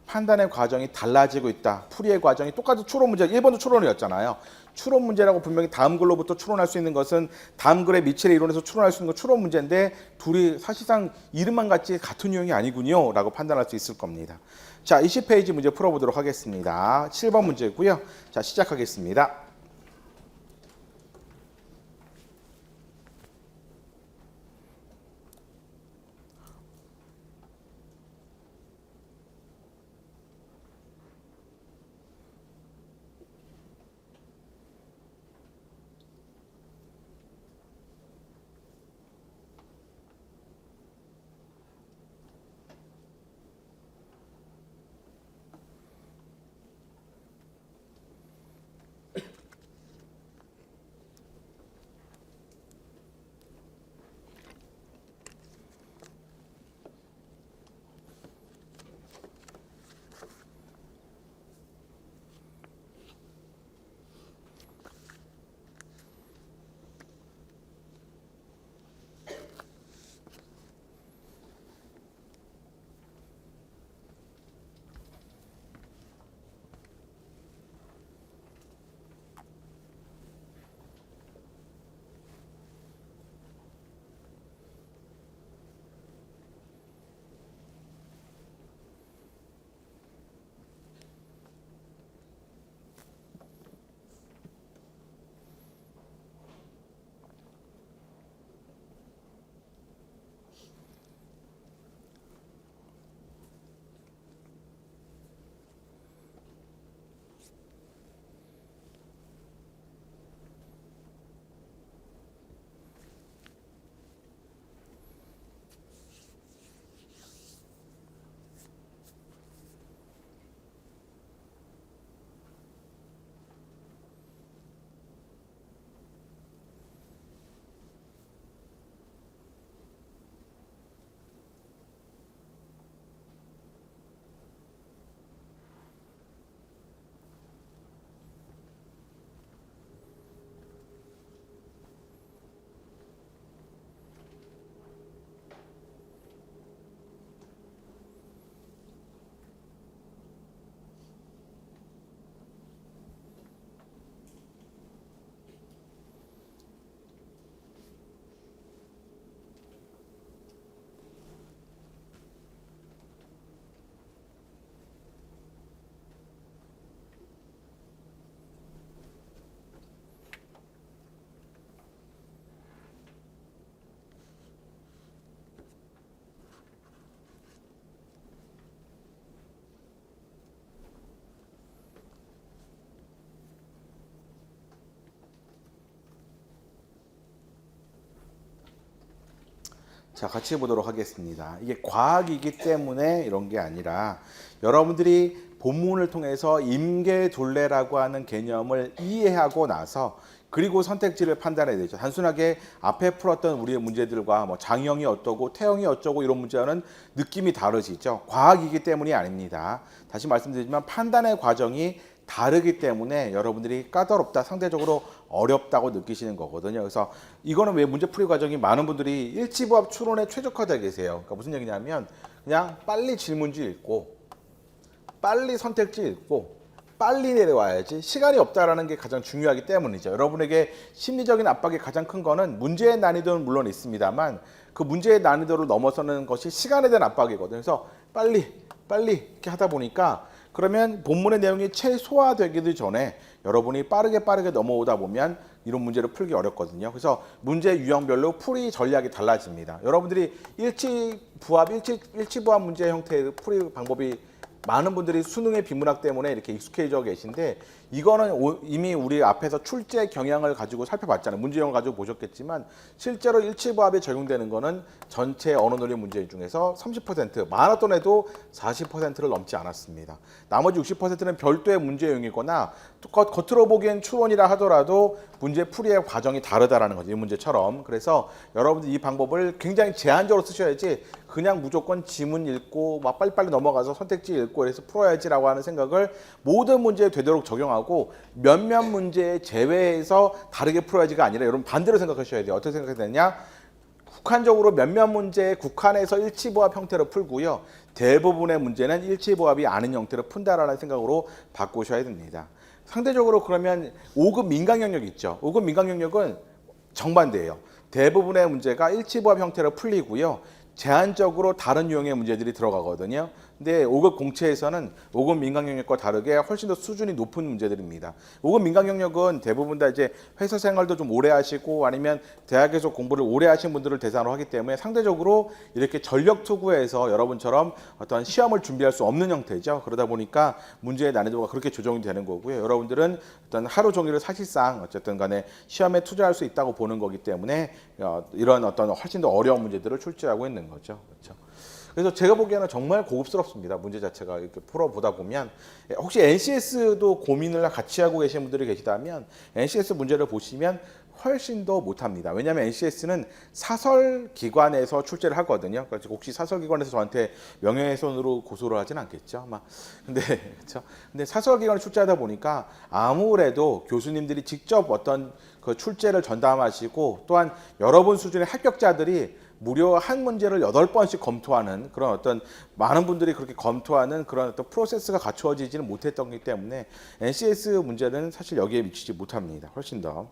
판단의 과정이 달라지고 있다. 풀이의 과정이 똑같은 추론 문제, 1번도 추론이었잖아요. 추론 문제라고 분명히 다음 글로부터 추론할 수 있는 것은 다음 글의 미첼의 이론에서 추론할 수 있는 건 추론 문제인데 둘이 사실상 이름만 같이 같은 유형이 아니군요. 라고 판단할 수 있을 겁니다. 자, 20페이지 문제 풀어보도록 하겠습니다. 7번 문제고요. 자, 시작하겠습니다. 자, 같이 보도록 하겠습니다. 이게 과학이기 때문에 이런 게 아니라 여러분들이 본문을 통해서 임계둘레라고 하는 개념을 이해하고 나서 그리고 선택지를 판단해야 되죠. 단순하게 앞에 풀었던 우리의 문제들과 뭐 장형이 어떠고 태형이 어쩌고 이런 문제와는 느낌이 다르시죠. 과학이기 때문이 아닙니다. 다시 말씀드리지만 판단의 과정이 다르기 때문에 여러분들이 까다롭다, 상대적으로 어렵다고 느끼시는 거거든요. 그래서 이거는 왜 문제풀이 과정이 많은 분들이 일치부합 추론에 최적화되어 계세요. 그러니까 무슨 얘기냐면 그냥 빨리 질문지 읽고 빨리 선택지 읽고 빨리 내려와야지 시간이 없다라는 게 가장 중요하기 때문이죠. 여러분에게 심리적인 압박이 가장 큰 거는 문제의 난이도는 물론 있습니다만 그 문제의 난이도를 넘어서는 것이 시간에 대한 압박이거든요. 그래서 빨리 이렇게 하다 보니까 그러면 본문의 내용이 최소화되기도 전에 여러분이 빠르게 넘어오다 보면 이런 문제를 풀기 어렵거든요. 그래서 문제 유형별로 풀이 전략이 달라집니다. 여러분들이 일치부합 문제 형태의 풀이 방법이 많은 분들이 수능의 비문학 때문에 이렇게 익숙해져 계신데 이거는 이미 우리 앞에서 출제 경향을 가지고 살펴봤잖아요. 문제형을 가지고 보셨겠지만 실제로 일치부합에 적용되는 거는 전체 언어 논리 문제 중에서 30%, 많았던 애도 40%를 넘지 않았습니다. 나머지 60%는 별도의 문제형이거나 겉으로 보기엔 추론이라 하더라도 문제 풀이의 과정이 다르다라는 거죠. 이 문제처럼. 그래서 여러분들 이 방법을 굉장히 제한적으로 쓰셔야지 그냥 무조건 지문 읽고 막 빨리빨리 넘어가서 선택지 읽고 이래서 풀어야지라고 하는 생각을 모든 문제에 되도록 적용하고 몇몇 문제에 제외해서 다르게 풀어야지가 아니라 여러분 반대로 생각하셔야 돼요. 어떻게 생각해야 되냐? 국한적으로 몇몇 문제에 국한해서 일치부합 형태로 풀고요. 대부분의 문제는 일치부합이 아닌 형태로 푼다라는 생각으로 바꾸셔야 됩니다. 상대적으로 그러면 5급 민간 영역 있죠. 5급 민간 영역은 정반대예요. 대부분의 문제가 일치부합 형태로 풀리고요. 제한적으로 다른 유형의 문제들이 들어가거든요. 근데 5급 공채에서는 5급 민간 영역과 다르게 훨씬 더 수준이 높은 문제들입니다. 5급 민간 영역은 대부분 다 이제 회사 생활도 좀 오래 하시고 아니면 대학에서 공부를 오래 하신 분들을 대상으로 하기 때문에 상대적으로 이렇게 전력 투구해서 여러분처럼 어떤 시험을 준비할 수 없는 형태죠. 그러다 보니까 문제의 난이도가 그렇게 조정이 되는 거고요. 여러분들은 어떤 하루 종일을 사실상 어쨌든 간에 시험에 투자할 수 있다고 보는 거기 때문에 이런 어떤 훨씬 더 어려운 문제들을 출제하고 있는 거죠. 그렇죠? 그래서 제가 보기에는 정말 고급스럽습니다. 문제 자체가 이렇게 풀어보다 보면 혹시 NCS도 고민을 같이 하고 계신 분들이 계시다면 NCS 문제를 보시면 훨씬 더 못합니다. 왜냐하면 NCS는 사설기관에서 출제를 하거든요. 그래서 혹시 사설기관에서 저한테 명예훼손으로 고소를 하진 않겠죠. 근데 그렇죠. 근데 사설기관에 출제하다 보니까 아무래도 교수님들이 직접 어떤 그 출제를 전담하시고 또한 여러분 수준의 합격자들이 무려 한 문제를 8번씩 검토하는 그런 어떤 많은 분들이 그렇게 검토하는 그런 어떤 프로세스가 갖추어지지는 못했던 때문에 NCS 문제는 사실 여기에 미치지 못합니다. 훨씬 더.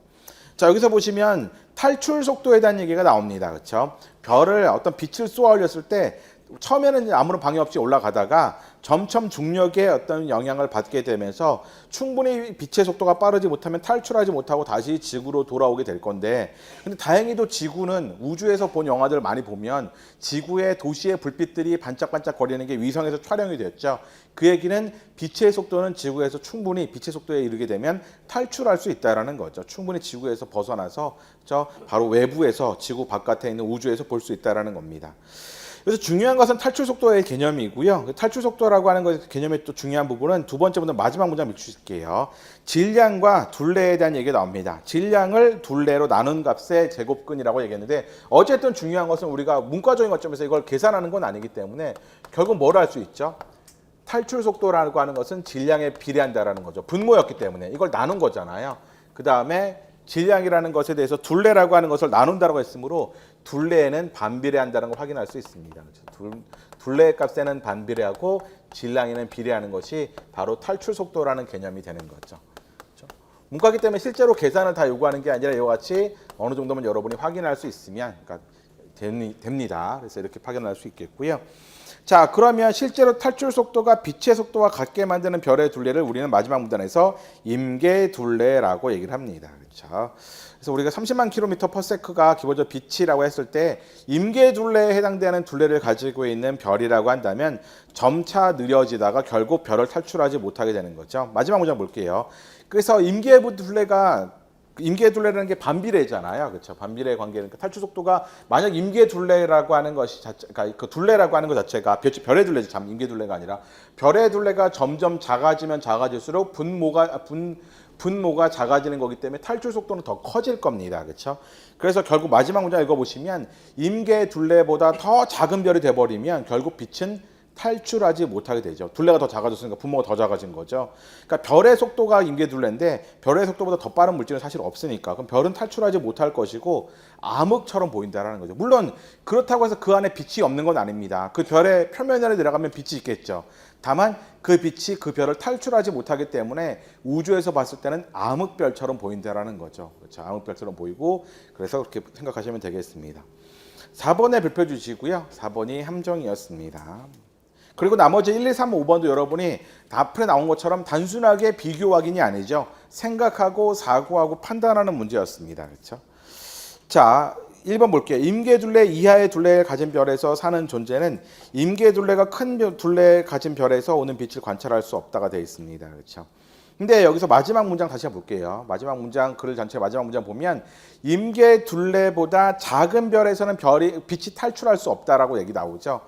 자, 여기서 보시면 탈출 속도에 대한 얘기가 나옵니다. 그렇죠? 별을 어떤 빛을 쏘아 올렸을 때 처음에는 아무런 방해 없이 올라가다가 점점 중력의 어떤 영향을 받게 되면서 충분히 빛의 속도가 빠르지 못하면 탈출하지 못하고 다시 지구로 돌아오게 될 건데 근데 다행히도 지구는 우주에서 본 영화들 많이 보면 지구의 도시의 불빛들이 반짝반짝 거리는 게 위성에서 촬영이 됐죠. 그 얘기는 빛의 속도는 지구에서 충분히 빛의 속도에 이르게 되면 탈출할 수 있다는 거죠. 충분히 지구에서 벗어나서 바로 외부에서 지구 바깥에 있는 우주에서 볼 수 있다는 겁니다. 그래서 중요한 것은 탈출 속도의 개념이고요. 탈출 속도라고 하는 것의 개념의 또 중요한 부분은 두 번째 문장 마지막 문장 밑줄게요. 질량과 둘레에 대한 얘기가 나옵니다. 질량을 둘레로 나눈 값의 제곱근이라고 얘기했는데 어쨌든 중요한 것은 우리가 문과적인 관점에서 이걸 계산하는 건 아니기 때문에 결국 뭘 할 수 있죠? 탈출 속도라고 하는 것은 질량에 비례한다라는 거죠. 분모였기 때문에 이걸 나눈 거잖아요. 그 다음에 질량이라는 것에 대해서 둘레라고 하는 것을 나눈다고 했으므로 둘레에는 반비례한다는 걸 확인할 수 있습니다. 둘레의 값에는 반비례하고 질량에는 비례하는 것이 바로 탈출 속도라는 개념이 되는 거죠. 그렇죠? 문과기 때문에 실제로 계산을 다 요구하는 게 아니라 이와 같이 어느 정도면 여러분이 확인할 수 있으면 됩니다. 그래서 이렇게 확인할 수 있겠고요. 자, 그러면 실제로 탈출 속도가 빛의 속도와 같게 만드는 별의 둘레를 우리는 마지막 문단에서 임계 둘레라고 얘기를 합니다. 그렇죠? 그래서 우리가 30만 km/s가 기본적으로 빛이라고 했을 때 임계 둘레에 해당되는 둘레를 가지고 있는 별이라고 한다면 점차 느려지다가 결국 별을 탈출하지 못하게 되는 거죠. 마지막 문장 볼게요. 그래서 임계 둘레라는 게 반비례잖아요. 그렇죠? 반비례 관계는 탈출 속도가 만약 임계 둘레라고 하는 것이 그러니까 그 둘레라고 하는 것 자체가 별의 둘레지 참 임계 둘레가 아니라 별의 둘레가 점점 작아지면 작아질수록 분모가 작아지는 거기 때문에 탈출 속도는 더 커질 겁니다. 그렇죠? 그래서 결국 마지막 문장 읽어보시면 임계 둘레보다 더 작은 별이 돼버리면 결국 빛은 탈출하지 못하게 되죠. 둘레가 더 작아졌으니까 분모가 더 작아진 거죠. 그러니까 별의 속도가 임계둘레인데 별의 속도보다 더 빠른 물질은 사실 없으니까 그럼 별은 탈출하지 못할 것이고 암흑처럼 보인다라는 거죠. 물론 그렇다고 해서 그 안에 빛이 없는 건 아닙니다. 그 별의 표면에 들어가면 빛이 있겠죠. 다만 그 빛이 그 별을 탈출하지 못하기 때문에 우주에서 봤을 때는 암흑별처럼 보인다라는 거죠. 그렇죠. 암흑별처럼 보이고 그래서 그렇게 생각하시면 되겠습니다. 4번에 별표 주시고요. 4번이 함정이었습니다. 그리고 나머지 1, 2, 3, 5번도 여러분이 앞에 나온 것처럼 단순하게 비교 확인이 아니죠. 생각하고 사고하고 판단하는 문제였습니다. 그렇죠? 자, 1번 볼게요. 임계둘레 이하의 둘레를 가진 별에서 사는 존재는 임계둘레가 큰 둘레를 가진 별에서 오는 빛을 관찰할 수 없다가 되어 있습니다. 그렇죠? 근데 여기서 마지막 문장 다시 한번 볼게요. 마지막 문장, 글 전체 마지막 문장 보면 임계둘레보다 작은 별에서는 빛이 탈출할 수 없다라고 얘기 나오죠.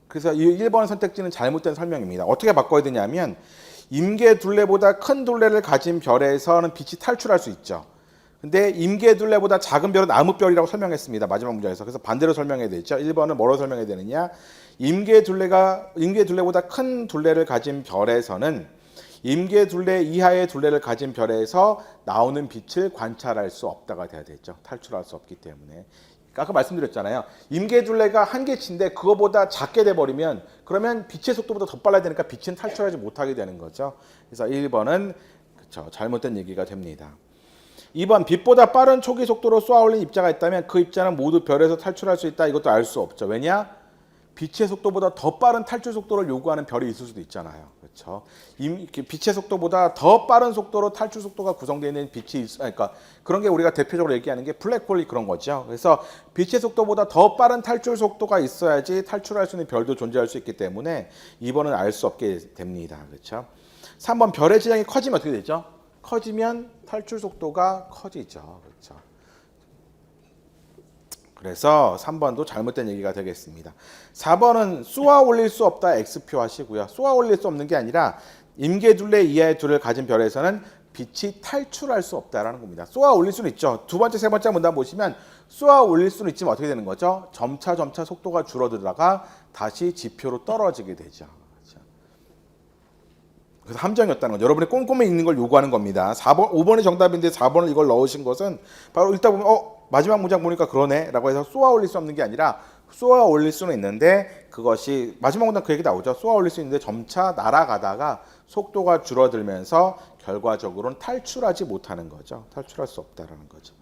그래서 이 1번 선택지는 잘못된 설명입니다. 어떻게 바꿔야 되냐면 임계둘레보다 큰 둘레를 가진 별에서는 빛이 탈출할 수 있죠. 근데 임계둘레보다 작은 별은 암흑별이라고 설명했습니다. 마지막 문장에서. 그래서 반대로 설명해야 되죠. 1번은 뭐로 설명해야 되느냐? 임계둘레보다 큰 둘레를 가진 별에서는 임계둘레 이하의 둘레를 가진 별에서 나오는 빛을 관찰할 수 없다가 돼야 되죠. 탈출할 수 없기 때문에. 아까 말씀드렸잖아요. 임계둘레가 한계치인데 그거보다 작게 돼버리면 그러면 빛의 속도보다 더 빨라야 되니까 빛은 탈출하지 못하게 되는 거죠. 그래서 1번은 그렇죠. 잘못된 얘기가 됩니다. 2번 빛보다 빠른 초기 속도로 쏘아올린 입자가 있다면 그 입자는 모두 별에서 탈출할 수 있다. 이것도 알 수 없죠. 왜냐? 빛의 속도보다 더 빠른 탈출 속도를 요구하는 별이 있을 수도 있잖아요. 그렇죠? 빛의 속도보다 더 빠른 속도로 탈출 속도가 구성되어 있는 빛이 그러니까 그런 게 우리가 대표적으로 얘기하는 게 블랙홀이 그런 거죠. 그래서 빛의 속도보다 더 빠른 탈출 속도가 있어야지 탈출할 수 있는 별도 존재할 수 있기 때문에 2번은 알 수 없게 됩니다. 그렇죠? 3번 별의 질량이 커지면 어떻게 되죠? 커지면 탈출 속도가 커지죠. 그렇죠? 그래서 3번도 잘못된 얘기가 되겠습니다. 4번은 쏘아 올릴 수 없다 X표 하시고요. 쏘아 올릴 수 없는 게 아니라 임계둘레 이하의 둘을 가진 별에서는 빛이 탈출할 수 없다라는 겁니다. 쏘아 올릴 수는 있죠. 두 번째, 세 번째 문단 보시면 쏘아 올릴 수는 있지만 어떻게 되는 거죠? 점차 속도가 줄어들다가 다시 지표로 떨어지게 되죠. 그래서 함정이었다는 거죠. 여러분이 꼼꼼히 읽는 걸 요구하는 겁니다. 4번, 5번이 정답인데 4번을 이걸 넣으신 것은 바로 읽다 보면 마지막 문장 보니까 그러네 라고 해서 쏘아 올릴 수 없는 게 아니라 쏘아 올릴 수는 있는데 그것이 마지막 문장 그 얘기 나오죠. 쏘아 올릴 수 있는데 점차 날아가다가 속도가 줄어들면서 결과적으로는 탈출하지 못하는 거죠. 탈출할 수 없다라는 거죠.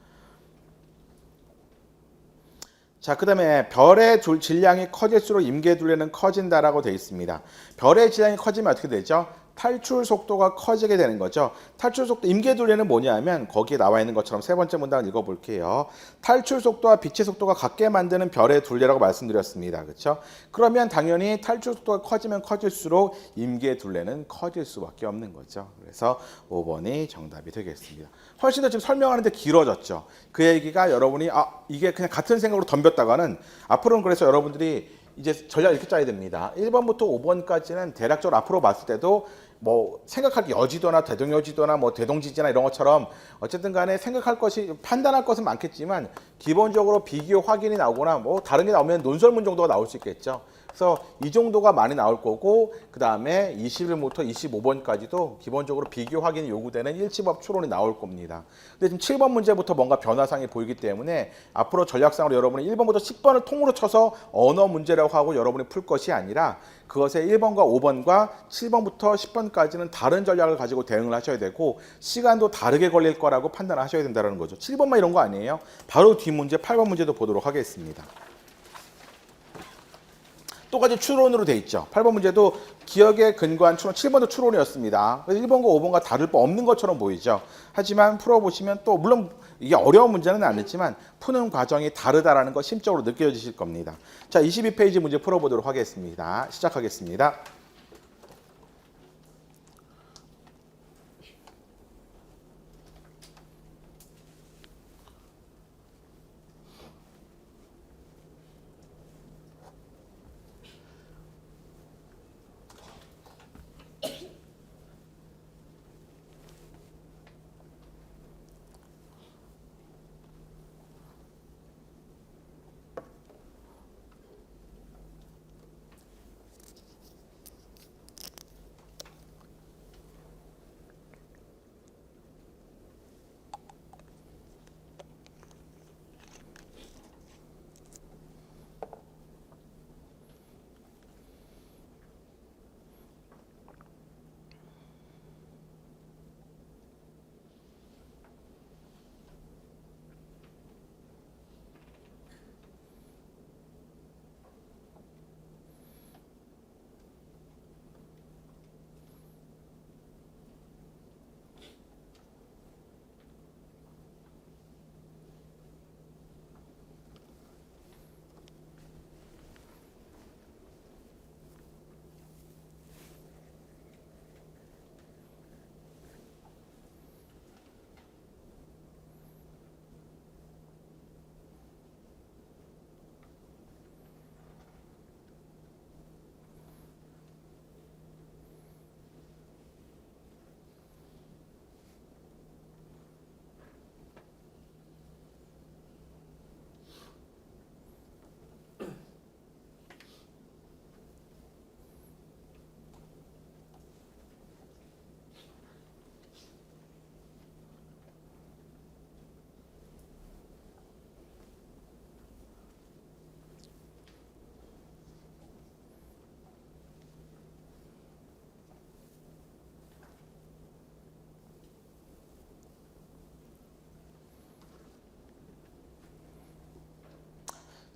자, 그 다음에 별의 질량이 커질수록 임계둘레는 커진다라고 되어 있습니다. 별의 질량이 커지면 어떻게 되죠? 탈출 속도가 커지게 되는 거죠. 탈출 속도, 임계둘레는 뭐냐면 거기에 나와 있는 것처럼 세 번째 문장을 읽어볼게요. 탈출 속도와 빛의 속도가 같게 만드는 별의 둘레라고 말씀드렸습니다. 그렇죠? 그러면 당연히 탈출 속도가 커지면 커질수록 임계둘레는 커질 수밖에 없는 거죠. 그래서 5번이 정답이 되겠습니다. 훨씬 더 지금 설명하는데 길어졌죠. 그 얘기가 여러분이 이게 그냥 같은 생각으로 덤볐다가는 앞으로는 그래서 여러분들이 이제 전략 이렇게 짜야 됩니다. 1번부터 5번까지는 대략적으로 앞으로 봤을 때도 뭐 생각할 여지도나 대동여지도나 뭐 대동지지나 이런 것처럼 어쨌든 간에 생각할 것이 판단할 것은 많겠지만 기본적으로 비교 확인이 나오거나 뭐 다른 게 나오면 논설문 정도가 나올 수 있겠죠. 그래서 이 정도가 많이 나올 거고 그 다음에 21부터 25번까지도 기본적으로 비교 확인이 요구되는 일치법 추론이 나올 겁니다. 근데 지금 7번 문제부터 뭔가 변화상이 보이기 때문에 앞으로 전략상으로 여러분이 1번부터 10번을 통으로 쳐서 언어 문제라고 하고 여러분이 풀 것이 아니라 그것에 1번과 5번과 7번부터 10번까지는 다른 전략을 가지고 대응을 하셔야 되고 시간도 다르게 걸릴 거라고 판단하셔야 된다는 거죠. 7번만 이런 거 아니에요. 바로 뒷 문제 8번 문제도 보도록 하겠습니다. 똑같이 추론으로 돼 있죠. 8번 문제도 기억에 근거한 추론, 7번도 추론이었습니다. 1번과 5번과 다를 바 없는 것처럼 보이죠. 하지만 풀어보시면 또 물론 이게 어려운 문제는 아니지만 푸는 과정이 다르다라는 거 심적으로 느껴지실 겁니다. 자, 22페이지 문제 풀어보도록 하겠습니다. 시작하겠습니다.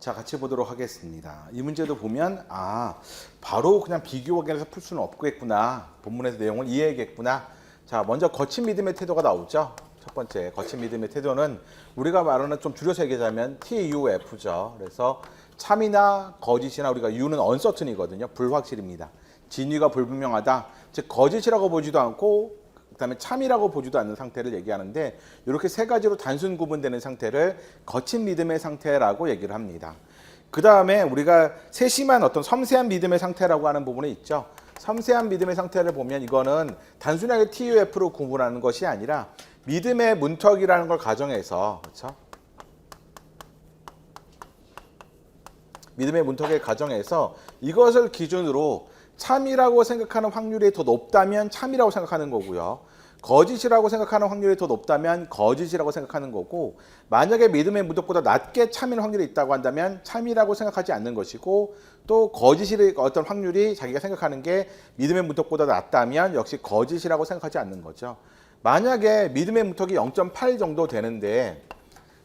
자, 같이 보도록 하겠습니다. 이 문제도 보면 바로 그냥 비교 확인해서 풀 수는 없겠구나. 본문에서 내용을 이해하겠구나. 자, 먼저 거친 믿음의 태도가 나오죠. 첫 번째, 거친 믿음의 태도는 우리가 말하는 좀 줄여서 얘기하자면 TUF죠. 그래서 참이나 거짓이나 우리가 U는 uncertain이거든요. 불확실입니다. 진위가 불분명하다. 즉 거짓이라고 보지도 않고 그다음에 참이라고 보지도 않는 상태를 얘기하는데 이렇게 세 가지로 단순 구분되는 상태를 거친 믿음의 상태라고 얘기를 합니다. 그 다음에 우리가 세심한 어떤 섬세한 믿음의 상태라고 하는 부분이 있죠. 섬세한 믿음의 상태를 보면 이거는 단순하게 TUF로 구분하는 것이 아니라 믿음의 문턱이라는 걸 가정해서 그렇죠? 믿음의 문턱의 가정에서 이것을 기준으로 참이라고 생각하는 확률이 더 높다면 참이라고 생각하는 거고요. 거짓이라고 생각하는 확률이 더 높다면 거짓이라고 생각하는 거고, 만약에 믿음의 문턱보다 낮게 참일 확률이 있다고 한다면 참이라고 생각하지 않는 것이고, 또 거짓이 어떤 확률이 자기가 생각하는 게 믿음의 문턱보다 낮다면 역시 거짓이라고 생각하지 않는 거죠. 만약에 믿음의 문턱이 0.8 정도 되는데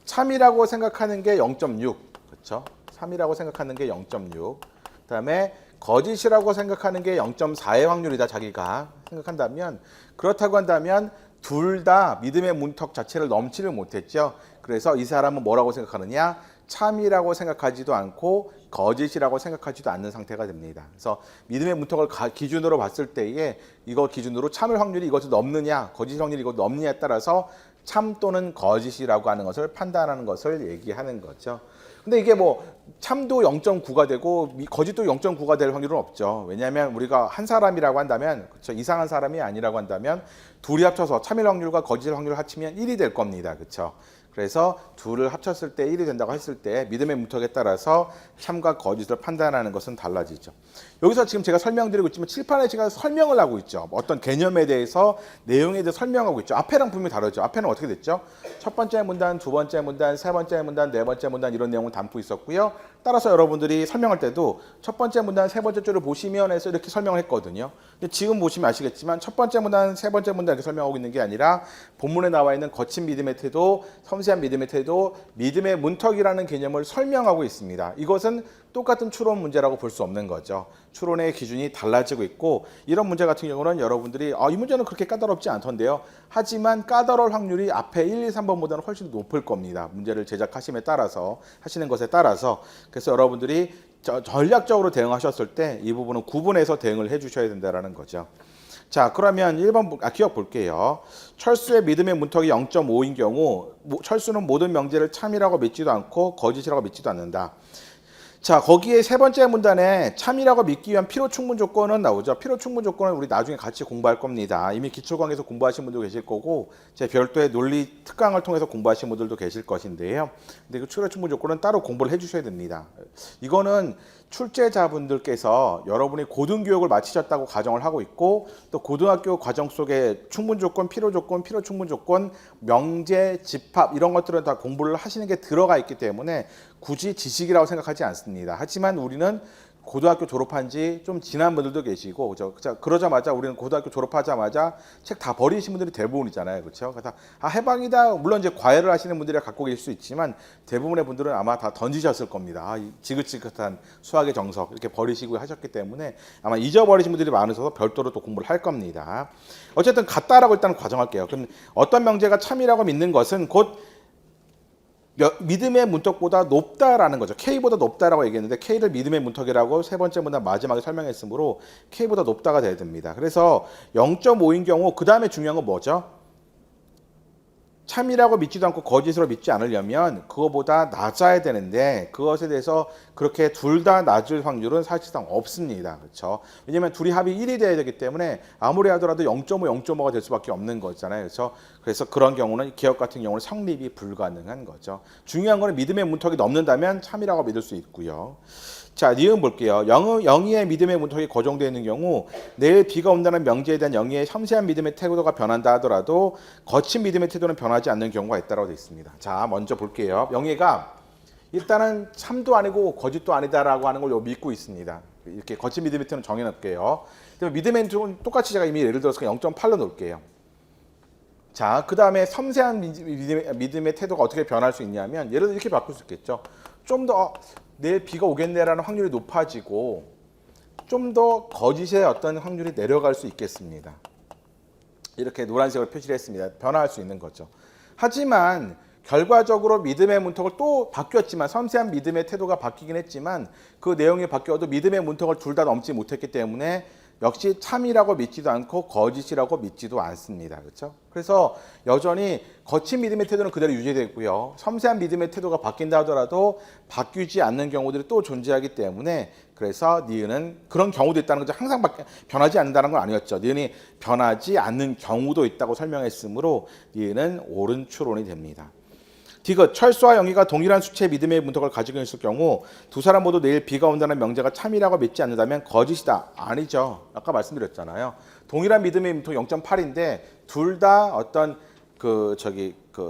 참이라고 생각하는 게 0.6, 그렇죠? 참이라고 생각하는 게 0.6. 그다음에 거짓이라고 생각하는 게 0.4의 확률이다 자기가 생각한다면, 그렇다고 한다면 둘 다 믿음의 문턱 자체를 넘지를 못했죠. 그래서 이 사람은 뭐라고 생각하느냐? 참이라고 생각하지도 않고 거짓이라고 생각하지도 않는 상태가 됩니다. 그래서 믿음의 문턱을 기준으로 봤을 때에 이거 기준으로 참을 확률이 이것을 넘느냐 거짓 확률이 이것을 넘느냐에 따라서 참 또는 거짓이라고 하는 것을 판단하는 것을 얘기하는 거죠. 근데 이게 뭐 참도 0.9가 되고 거짓도 0.9가 될 확률은 없죠. 왜냐하면 우리가 한 사람이라고 한다면, 그렇죠? 이상한 사람이 아니라고 한다면 둘이 합쳐서 참일 확률과 거짓 확률을 합치면 1이 될 겁니다. 그렇죠? 그래서 둘을 합쳤을 때 1이 된다고 했을 때 믿음의 문턱에 따라서 참과 거짓을 판단하는 것은 달라지죠. 여기서 지금 제가 설명드리고 있지만 칠판에 제가 설명을 하고 있죠. 어떤 개념에 대해서 내용에 대해서 설명하고 있죠. 앞에랑 분명히 다르죠. 앞에는 어떻게 됐죠? 첫 번째 문단, 두 번째 문단, 세 번째 문단, 네 번째 문단 이런 내용을 담고 있었고요. 따라서 여러분들이 설명할 때도 첫 번째 문단, 세 번째 줄을 보시면 해서 이렇게 설명을 했거든요. 근데 지금 보시면 아시겠지만 첫 번째 문단, 세 번째 문단 이렇게 설명하고 있는 게 아니라 본문에 나와 있는 거친 믿음의 태도, 섬세한 믿음의 태도, 믿음의 문턱이라는 개념을 설명하고 있습니다. 이것은 똑같은 추론 문제라고 볼 수 없는 거죠. 추론의 기준이 달라지고 있고, 이런 문제 같은 경우는 여러분들이 이 문제는 그렇게 까다롭지 않던데요. 하지만 까다로울 확률이 앞에 1, 2, 3번보다는 훨씬 높을 겁니다. 문제를 제작하심에 따라서 하시는 것에 따라서. 그래서 여러분들이 전략적으로 대응하셨을 때 이 부분은 구분해서 대응을 해주셔야 된다는 거죠. 자, 그러면 1번 기억 볼게요. 철수의 믿음의 문턱이 0.5인 경우 철수는 모든 명제를 참이라고 믿지도 않고 거짓이라고 믿지도 않는다. 자, 거기에 세 번째 문단에 참이라고 믿기 위한 필요 충분 조건은 나오죠. 필요 충분 조건은 우리 나중에 같이 공부할 겁니다. 이미 기초강에서 공부하신 분도 계실 거고, 제 별도의 논리 특강을 통해서 공부하신 분들도 계실 것인데요. 근데 그 필요 충분 조건은 따로 공부를 해주셔야 됩니다. 이거는 출제자분들께서 여러분이 고등교육을 마치셨다고 가정을 하고 있고, 또 고등학교 과정 속에 충분 조건, 필요 조건, 필요 충분 조건, 명제, 집합 이런 것들은 다 공부를 하시는 게 들어가 있기 때문에 굳이 지식이라고 생각하지 않습니다. 하지만 우리는 고등학교 졸업한 지 좀 지난 분들도 계시고, 그러자마자 우리는 고등학교 졸업하자마자 책 다 버리신 분들이 대부분이잖아요. 그렇죠? 그래서 해방이다. 물론 이제 과외를 하시는 분들이 갖고 계실 수 있지만 대부분의 분들은 아마 다 던지셨을 겁니다. 지긋지긋한 수학의 정석 이렇게 버리시고 하셨기 때문에 아마 잊어버리신 분들이 많으셔서 별도로 또 공부를 할 겁니다. 어쨌든 같다라고 일단 과정할게요. 그럼 어떤 명제가 참이라고 믿는 것은 곧 믿음의 문턱보다 높다라는 거죠. K보다 높다라고 얘기했는데 K를 믿음의 문턱이라고 세 번째 문단 마지막에 설명했으므로 K보다 높다가 돼야 됩니다. 그래서 0.5인 경우 그 다음에 중요한 건 뭐죠? 참이라고 믿지도 않고 거짓으로 믿지 않으려면 그거보다 낮아야 되는데 그것에 대해서 그렇게 둘 다 낮을 확률은 사실상 없습니다. 그렇죠? 왜냐하면 둘이 합이 1이 돼야 되기 때문에 아무리 하더라도 0.5, 0.5가 될 수밖에 없는 거잖아요. 그렇죠? 그래서 그런 경우는 기억 같은 경우는 성립이 불가능한 거죠. 중요한 거는 믿음의 문턱이 넘는다면 참이라고 믿을 수 있고요. 자, 니은 볼게요. 영희의 믿음의 문턱이 고정되어 있는 경우 내일 비가 온다는 명제에 대한 영희의 섬세한 믿음의 태도가 변한다 하더라도 거친 믿음의 태도는 변하지 않는 경우가 있다고 되어 있습니다. 자, 먼저 볼게요. 영희가 일단은 참도 아니고 거짓도 아니다라고 하는 걸 믿고 있습니다. 이렇게 거친 믿음의 태도는 정해놓을게요. 믿음의 태도는 똑같이 제가 이미 예를 들어서 0.8로 놓을게요. 자, 그 다음에 섬세한 믿음의 태도가 어떻게 변할 수 있냐면 예를 들어 이렇게 바꿀 수 있겠죠. 좀 더 내일 비가 오겠네라는 확률이 높아지고 좀 더 거짓의 어떤 확률이 내려갈 수 있겠습니다. 이렇게 노란색으로 표시를 했습니다. 변화할 수 있는 거죠. 하지만 결과적으로 믿음의 문턱을 또 바뀌었지만, 섬세한 믿음의 태도가 바뀌긴 했지만 그 내용이 바뀌어도 믿음의 문턱을 둘 다 넘지 못했기 때문에 역시 참이라고 믿지도 않고 거짓이라고 믿지도 않습니다. 그렇죠? 그래서 여전히 거친 믿음의 태도는 그대로 유지되고요. 섬세한 믿음의 태도가 바뀐다 하더라도 바뀌지 않는 경우들이 또 존재하기 때문에, 그래서 니은은 그런 경우도 있다는 거죠. 항상 변하지 않는다는 건 아니었죠. 니은이 변하지 않는 경우도 있다고 설명했으므로 니은은 옳은 추론이 됩니다. 디귿, 철수와 영희가 동일한 수치의 믿음의 문턱을 가지고 있을 경우 두 사람 모두 내일 비가 온다는 명제가 참이라고 믿지 않는다면 거짓이다. 아니죠. 아까 말씀드렸잖아요. 동일한 믿음의 문턱 0.8인데 둘 다 어떤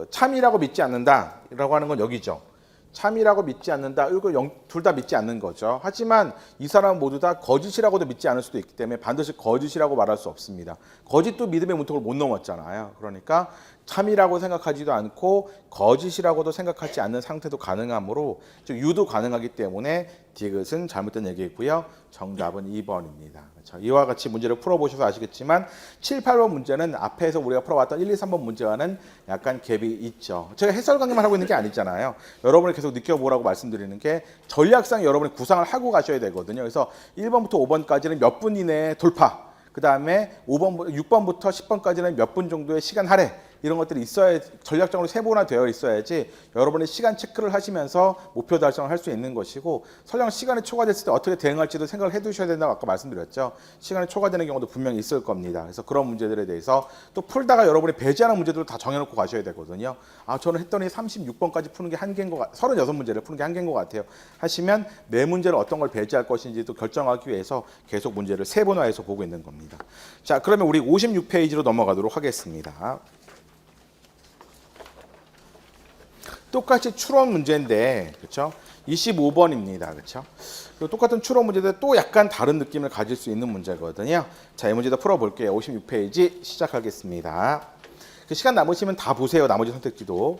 참이라고 믿지 않는다라고 하는 건 여기죠. 참이라고 믿지 않는다. 이거 둘 다 믿지 않는 거죠. 하지만 이 사람은 모두 다 거짓이라고도 믿지 않을 수도 있기 때문에 반드시 거짓이라고 말할 수 없습니다. 거짓도 믿음의 문턱을 못 넘었잖아요. 그러니까 참이라고 생각하지도 않고 거짓이라고도 생각하지 않는 상태도 가능하므로, 즉 유도 가능하기 때문에 디귿은 잘못된 얘기이고요. 정답은 2번입니다. 그렇죠? 이와 같이 문제를 풀어보셔서 아시겠지만 7, 8번 문제는 앞에서 우리가 풀어봤던 1, 2, 3번 문제와는 약간 갭이 있죠. 제가 해설 강의만 하고 있는 게 아니잖아요. 여러분이 계속 느껴보라고 말씀드리는 게, 전략상 여러분이 구상을 하고 가셔야 되거든요. 그래서 1번부터 5번까지는 몇 분 이내에 돌파, 그 다음에 6번부터 10번까지는 몇 분 정도의 시간 할애, 이런 것들이 있어야, 전략적으로 세분화 되어 있어야지 여러분이 시간 체크를 하시면서 목표 달성을 할 수 있는 것이고, 설령 시간이 초과됐을 때 어떻게 대응할지도 생각을 해두셔야 된다고 아까 말씀드렸죠. 시간이 초과되는 경우도 분명히 있을 겁니다. 그래서 그런 문제들에 대해서 또 풀다가 여러분이 배제하는 문제들을 다 정해놓고 가셔야 되거든요. 아, 저는 했더니 36번까지 푸는 게 한계인 것 같아요. 36문제를 푸는 게 한계인 것 같아요. 하시면 매 문제를 어떤 걸 배제할 것인지도 결정하기 위해서 계속 문제를 세분화해서 보고 있는 겁니다. 자, 그러면 우리 56페이지로 넘어가도록 하겠습니다. 똑같이 추론 문제인데, 그렇죠? 25번입니다. 그렇죠? 똑같은 추론 문제인데 또 약간 다른 느낌을 가질 수 있는 문제거든요. 자, 이 문제도 풀어볼게요. 56페이지 시작하겠습니다. 시간 남으시면 다 보세요. 나머지 선택지도.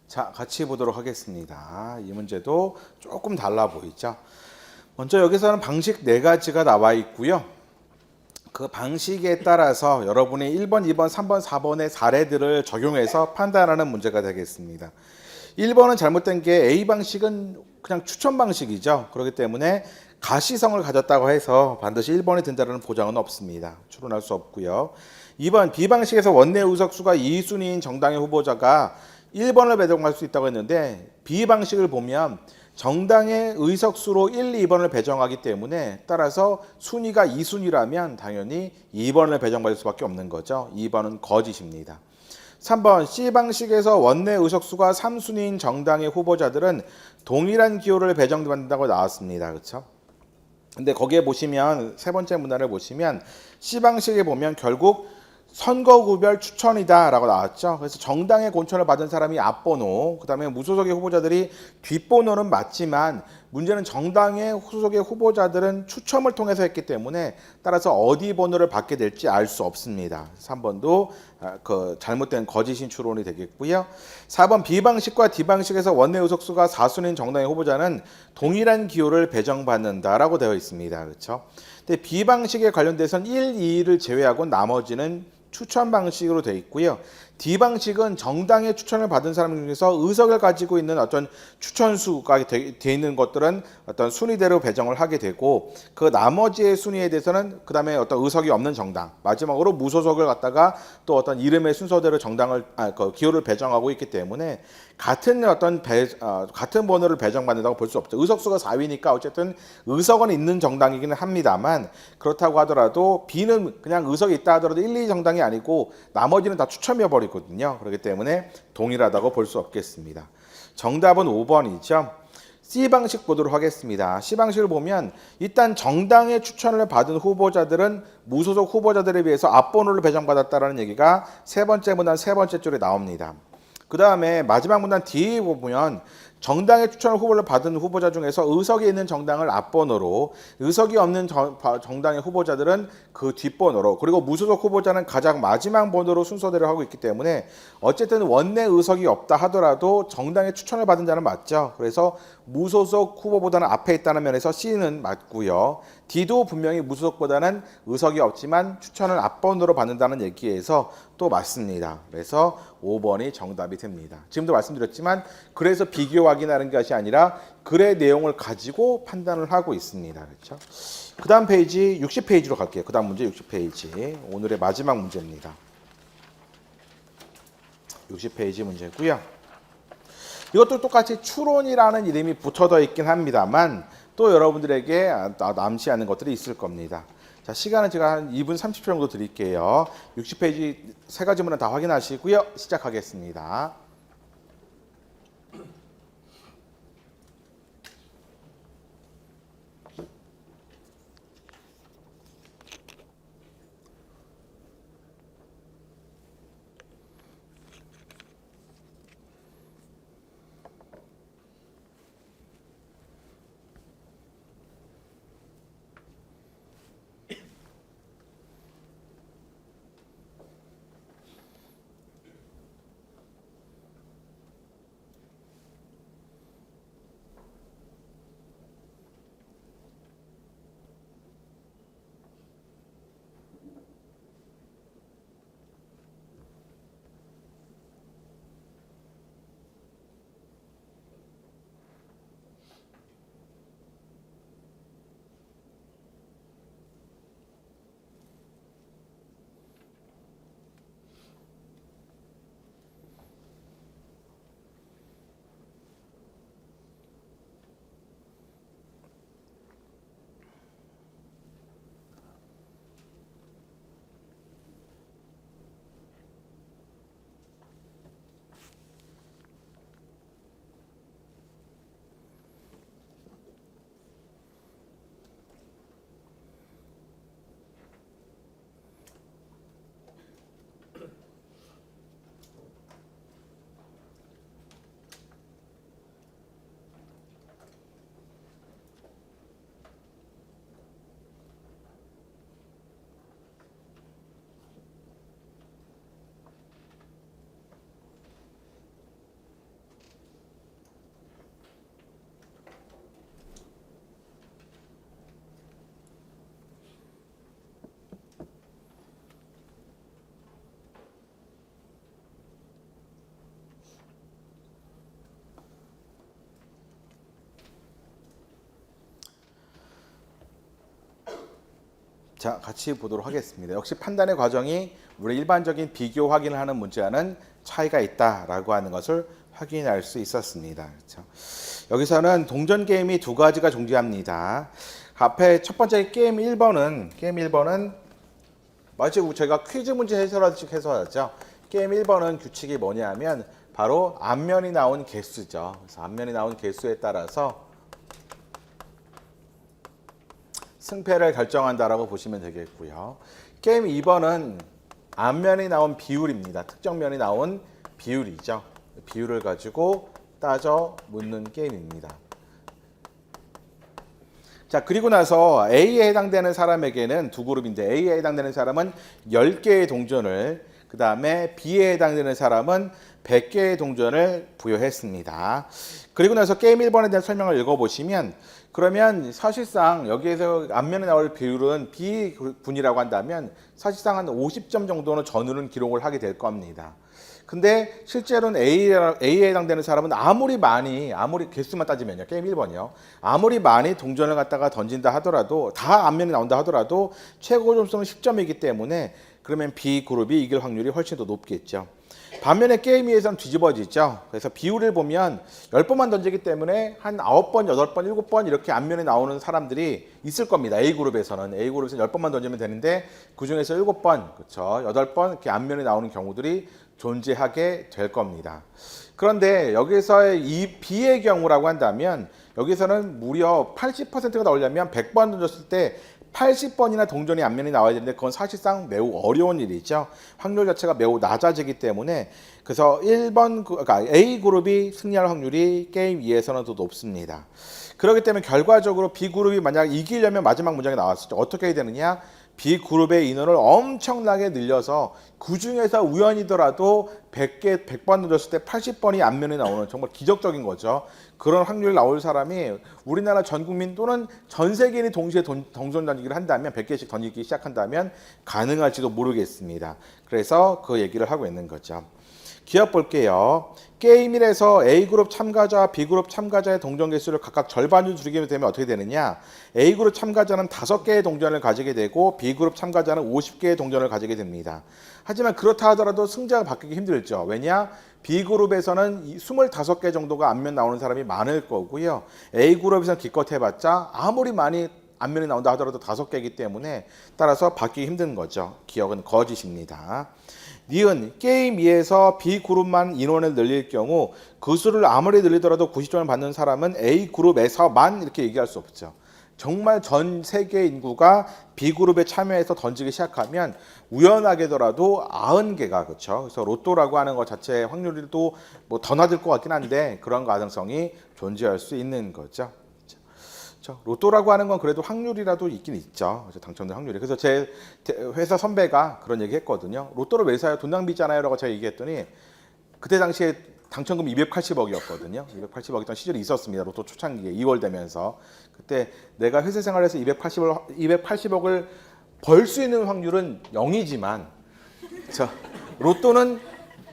자, 같이 보도록 하겠습니다. 이 문제도 조금 달라 보이죠? 먼저 여기서는 방식 4가지가 나와 있고요. 그 방식에 따라서 여러분이 1번, 2번, 3번, 4번의 사례들을 적용해서 판단하는 문제가 되겠습니다. 1번은 잘못된 게 A 방식은 그냥 추천 방식이죠. 그렇기 때문에 가시성을 가졌다고 해서 반드시 1번이 된다는 보장은 없습니다. 추론할 수 없고요. 2번 B 방식에서 원내 의석수가 2순위인 정당의 후보자가 1번을 배정할 수 있다고 했는데 B 방식을 보면 정당의 의석수로 1, 2번을 배정하기 때문에 따라서 순위가 2순위라면 당연히 2번을 배정받을 수밖에 없는 거죠. 2번은 거짓입니다. 3번 C 방식에서 원내 의석수가 3순위인 정당의 후보자들은 동일한 기호를 배정받는다고 나왔습니다. 그렇죠? 근데 거기에 보시면 세 번째 문단을 보시면 C 방식에 보면 결국 선거구별 추천이다라고 나왔죠. 그래서 정당의 공천을 받은 사람이 앞번호, 그다음에 무소속의 후보자들이 뒷번호는 맞지만 문제는 정당의 소속의 후보자들은 추첨을 통해서 했기 때문에 따라서 어디 번호를 받게 될지 알 수 없습니다. 3번도 잘못된 거짓인 추론이 되겠고요. 4번 B 방식과 D 방식에서 원내 의석수가 4순위인 정당의 후보자는 동일한 기호를 배정받는다라고 되어 있습니다. 그렇죠? 근데 B 방식에 관련돼서는 1, 2를 제외하고 나머지는 추천 방식으로 되어 있고요. D 방식은 정당의 추천을 받은 사람 중에서 의석을 가지고 있는 어떤 추천수가 되어 있는 것들은 어떤 순위대로 배정을 하게 되고 그 나머지의 순위에 대해서는 그 다음에 어떤 의석이 없는 정당 마지막으로 무소속을 갖다가 또 어떤 이름의 순서대로 정당을 기호를 배정하고 있기 때문에 같은 같은 번호를 배정받는다고 볼 수 없죠. 의석수가 4위니까 어쨌든 의석은 있는 정당이기는 합니다만 그렇다고 하더라도 B는 그냥 의석이 있다 하더라도 1, 2 정당이 아니고 나머지는 다 추첨해 버리거든요. 그렇기 때문에 동일하다고 볼 수 없겠습니다. 정답은 5번이죠. C 방식 보도록 하겠습니다. C 방식을 보면 일단 정당의 추천을 받은 후보자들은 무소속 후보자들에 비해서 앞번호를 배정받았다는 얘기가 세 번째 문단 세 번째 줄에 나옵니다. 그 다음에 마지막 문단 D에 보면 정당의 추천 후보를 받은 후보자 중에서 의석이 있는 정당을 앞번호로 의석이 없는 정당의 후보자들은 그 뒷번호로 그리고 무소속 후보자는 가장 마지막 번호로 순서대로 하고 있기 때문에 어쨌든 원내 의석이 없다 하더라도 정당의 추천을 받은 자는 맞죠. 그래서 무소속 후보보다는 앞에 있다는 면에서 C는 맞고요. D도 분명히 무소속보다는 의석이 없지만 추천을 앞번호로 받는다는 얘기에서 또 맞습니다. 그래서 5번이 정답이 됩니다. 지금도 말씀드렸지만 그래서 비교 확인하는 것이 아니라 글의 내용을 가지고 판단을 하고 있습니다. 그렇죠? 그 다음 페이지 60페이지로 갈게요. 그 다음 문제 60페이지. 오늘의 마지막 문제입니다. 60페이지 문제고요. 이것도 똑같이 추론이라는 이름이 붙어져 있긴 합니다만 또 여러분들에게 남지 않은 것들이 있을 겁니다. 자, 시간은 제가 한 2분 30초 정도 드릴게요. 60페이지 세 가지 문은 다 확인하시고요. 시작하겠습니다. 자, 같이 보도록 하겠습니다. 역시 판단의 과정이 우리 일반적인 비교 확인을 하는 문제와는 차이가 있다라고 하는 것을 확인할 수 있었습니다. 그렇죠? 여기서는 동전 게임이 두 가지가 존재합니다. 앞에 첫 번째 게임 1번은 마치 제가 퀴즈 문제 해설하죠. 게임 1번은 규칙이 뭐냐면 바로 앞면이 나온 개수죠. 그래서 앞면이 나온 개수에 따라서 승패를 결정한다라고 보시면 되겠고요. 게임 2번은 앞면이 나온 비율입니다. 특정 면이 나온 비율이죠. 비율을 가지고 따져 묻는 게임입니다. 자, 그리고 나서 A에 해당되는 사람에게는 두 그룹인데 A에 해당되는 사람은 10개의 동전을, 그 다음에 B에 해당되는 사람은 100개의 동전을 부여했습니다. 그리고 나서 게임 1번에 대한 설명을 읽어보시면, 그러면 사실상 여기에서 앞면에 나올 비율은 B군이라고 한다면 사실상 한 50점 정도는 전후는 기록을 하게 될 겁니다. 근데 실제로는 A에 해당되는 사람은 아무리 개수만 따지면요. 게임 1번이요. 아무리 많이 동전을 갖다가 던진다 하더라도, 다 앞면에 나온다 하더라도 최고 점수는 10점이기 때문에 그러면 B그룹이 이길 확률이 훨씬 더 높겠죠. 반면에 게임 2에서는 뒤집어지죠. 그래서 비율을 보면 10번만 던지기 때문에 한 9번, 8번, 7번 이렇게 앞면에 나오는 사람들이 있을 겁니다. A그룹에서는 10번만 던지면 되는데 그중에서 7번, 그렇죠. 8번 이렇게 앞면에 나오는 경우들이 존재하게 될 겁니다. 그런데 여기서의 이 B의 경우라고 한다면 여기서는 무려 80%가 나오려면 100번 던졌을 때 80번이나 동전이 앞면이 나와야 되는데 그건 사실상 매우 어려운 일이죠. 확률 자체가 매우 낮아지기 때문에 그래서 그러니까 A그룹이 승리할 확률이 게임 2에서는 더 높습니다. 그렇기 때문에 결과적으로 B그룹이 만약 이기려면 마지막 문장에 나왔을 때 어떻게 해야 되느냐? B그룹의 인원을 엄청나게 늘려서 그 중에서 우연이더라도 100번 던졌을 때 80번이 앞면에 나오는 정말 기적적인 거죠. 그런 확률이 나올 사람이 우리나라 전 국민 또는 전 세계인이 동시에 동전 던지기를 한다면 100개씩 던지기 시작한다면 가능할지도 모르겠습니다. 그래서 그 얘기를 하고 있는 거죠. 기억 볼게요. 게임 1에서 A그룹 참가자와 B그룹 참가자의 동전 개수를 각각 절반으로 줄이게 되면 어떻게 되느냐? A그룹 참가자는 5개의 동전을 가지게 되고 B그룹 참가자는 50개의 동전을 가지게 됩니다. 하지만 그렇다 하더라도 승자가 바뀌기 힘들죠. 왜냐? B그룹에서는 25개 정도가 앞면 나오는 사람이 많을 거고요. A그룹에서는 기껏 해봤자 아무리 많이 앞면이 나온다 하더라도 5개이기 때문에 따라서 바뀌기 힘든 거죠. 기억은 거짓입니다. 니은 게임 2에서 B그룹만 인원을 늘릴 경우 그 수를 아무리 늘리더라도 90점을 받는 사람은 A그룹에서만 이렇게 얘기할 수 없죠. 정말 전 세계 인구가 B그룹에 참여해서 던지기 시작하면 우연하게더라도 90개가 그렇죠. 그래서 로또라고 하는 것 자체의 확률도 뭐 더 낮을 것 같긴 한데 그런 가능성이 존재할 수 있는 거죠. 로또라고 하는 건 그래도 확률이라도 있긴 있죠. 당첨된 확률이. 그래서 제 회사 선배가 그런 얘기 했거든요. 로또를 왜 사요? 돈 낭비잖아요. 라고 제가 얘기했더니 그때 당시에 당첨금이 280억이었거든요. 280억이었던 시절이 있었습니다. 로또 초창기에 2월 되면서. 그때 내가 회사 생활에서 280억을 벌 수 있는 확률은 0이지만 로또는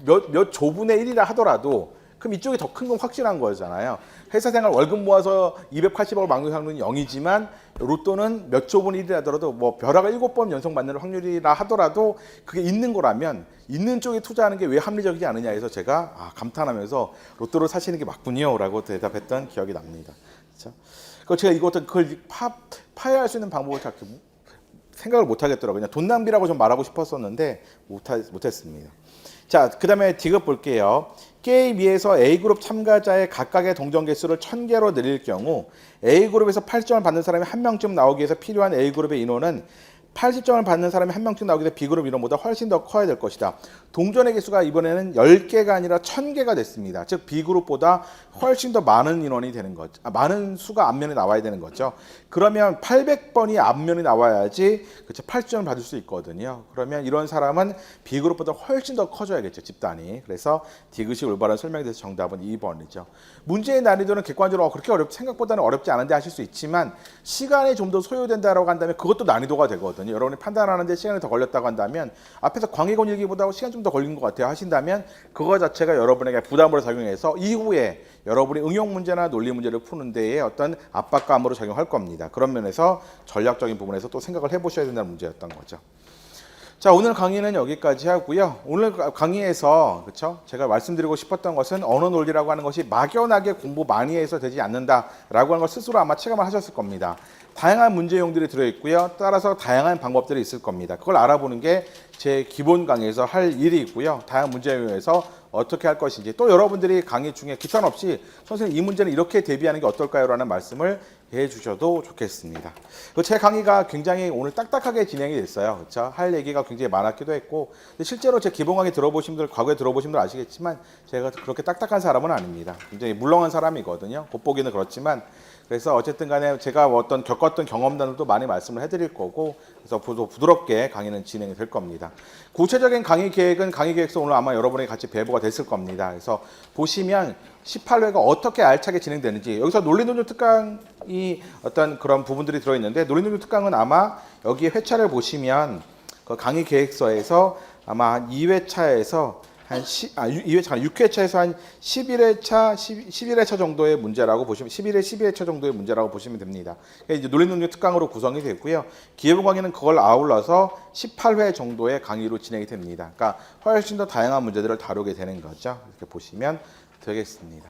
몇 조분의 1이라 하더라도 그럼 이쪽이 더 큰 건 확실한 거잖아요. 회사 생활 월급 모아서 280억을 막는 확률은 0이지만 로또는 몇 조분의 1이라 하더라도 뭐 벼락을 7번 연속 맞는 확률이라 하더라도 그게 있는 거라면 있는 쪽에 투자하는 게 왜 합리적이지 않느냐 해서 제가 감탄하면서 로또를 사시는 게 맞군요 라고 대답했던 기억이 납니다. 그렇죠? 제가 그걸 파해할 수 있는 방법을 잘 생각을 못 하겠더라고요. 그냥 돈 낭비라고 좀 말하고 싶었었는데 못했습니다. 자, 그 다음에 D급 볼게요. 게임 2에서 A그룹 참가자의 각각의 동전 개수를 1000개로 늘릴 경우 A그룹에서 8점을 받는 사람이 한 명쯤 나오기 위해서 필요한 A그룹의 인원은 80점을 받는 사람이 한 명쯤 나오기 위해서 B그룹 인원보다 훨씬 더 커야 될 것이다. 동전의 개수가 이번에는 10개가 아니라 1000개가 됐습니다. 즉 B그룹보다 훨씬 더 많은 인원이 되는 거죠. 많은 수가 앞면에 나와야 되는 거죠. 그러면 800번이 앞면에 나와야지 그렇죠. 80점을 받을 수 있거든요. 그러면 이런 사람은 B그룹보다 훨씬 더 커져야겠죠. 집단이. 그래서 디귿이 올바른 설명에 대해서 정답은 2번이죠. 문제의 난이도는 객관적으로 그렇게 생각보다는 어렵지 않은데 하실 수 있지만 시간이 좀 더 소요된다라고 한다면 그것도 난이도가 되거든요. 거거든요. 여러분이 판단하는데 시간이 더 걸렸다고 한다면 앞에서 광해군 일기보다 시간 좀 더 걸린 것 같아요 하신다면 그거 자체가 여러분에게 부담으로 작용해서 이후에 여러분이 응용 문제나 논리 문제를 푸는 데에 어떤 압박감으로 작용할 겁니다. 그런 면에서 전략적인 부분에서 또 생각을 해보셔야 된다는 문제였던 거죠. 자, 오늘 강의는 여기까지 하고요. 오늘 강의에서 그렇죠? 제가 말씀드리고 싶었던 것은 언어 논리라고 하는 것이 막연하게 공부 많이 해서 되지 않는다라고 하는 걸 스스로 아마 체감을 하셨을 겁니다. 다양한 문제용들이 들어있고요. 따라서 다양한 방법들이 있을 겁니다. 그걸 알아보는 게 제 기본 강의에서 할 일이고요. 다양한 문제용에서 어떻게 할 것인지 또 여러분들이 강의 중에 귀찮 없이 선생님 이 문제는 이렇게 대비하는 게 어떨까요? 라는 말씀을 해주셔도 좋겠습니다. 제 강의가 굉장히 오늘 딱딱하게 진행이 됐어요. 그렇죠? 할 얘기가 굉장히 많았기도 했고 실제로 제 기본 강의 들어보신 분들 과거에 들어보신 분들 아시겠지만 제가 그렇게 딱딱한 사람은 아닙니다. 굉장히 물렁한 사람이거든요. 겉보기는 그렇지만 그래서 어쨌든 간에 제가 어떤 겪었던 경험담들도 많이 말씀을 해드릴 거고 그래서 부드럽게 강의는 진행이 될 겁니다. 구체적인 강의 계획은 강의 계획서 오늘 아마 여러분이 같이 배부가 됐을 겁니다. 그래서 보시면 18회가 어떻게 알차게 진행되는지 여기서 논리논증 특강이 어떤 그런 부분들이 들어있는데 논리논증 특강은 아마 여기 회차를 보시면 그 강의 계획서에서 아마 2회차에서 한 6회차에서 한 11회차 정도의 문제라고 보시면 11회, 12회차 정도의 문제라고 보시면 됩니다. 그러니까 이제 논리논증 특강으로 구성이 되고요. 기회본 강의는 그걸 아울러서 18회 정도의 강의로 진행이 됩니다. 그러니까 훨씬 더 다양한 문제들을 다루게 되는 거죠. 이렇게 보시면 되겠습니다.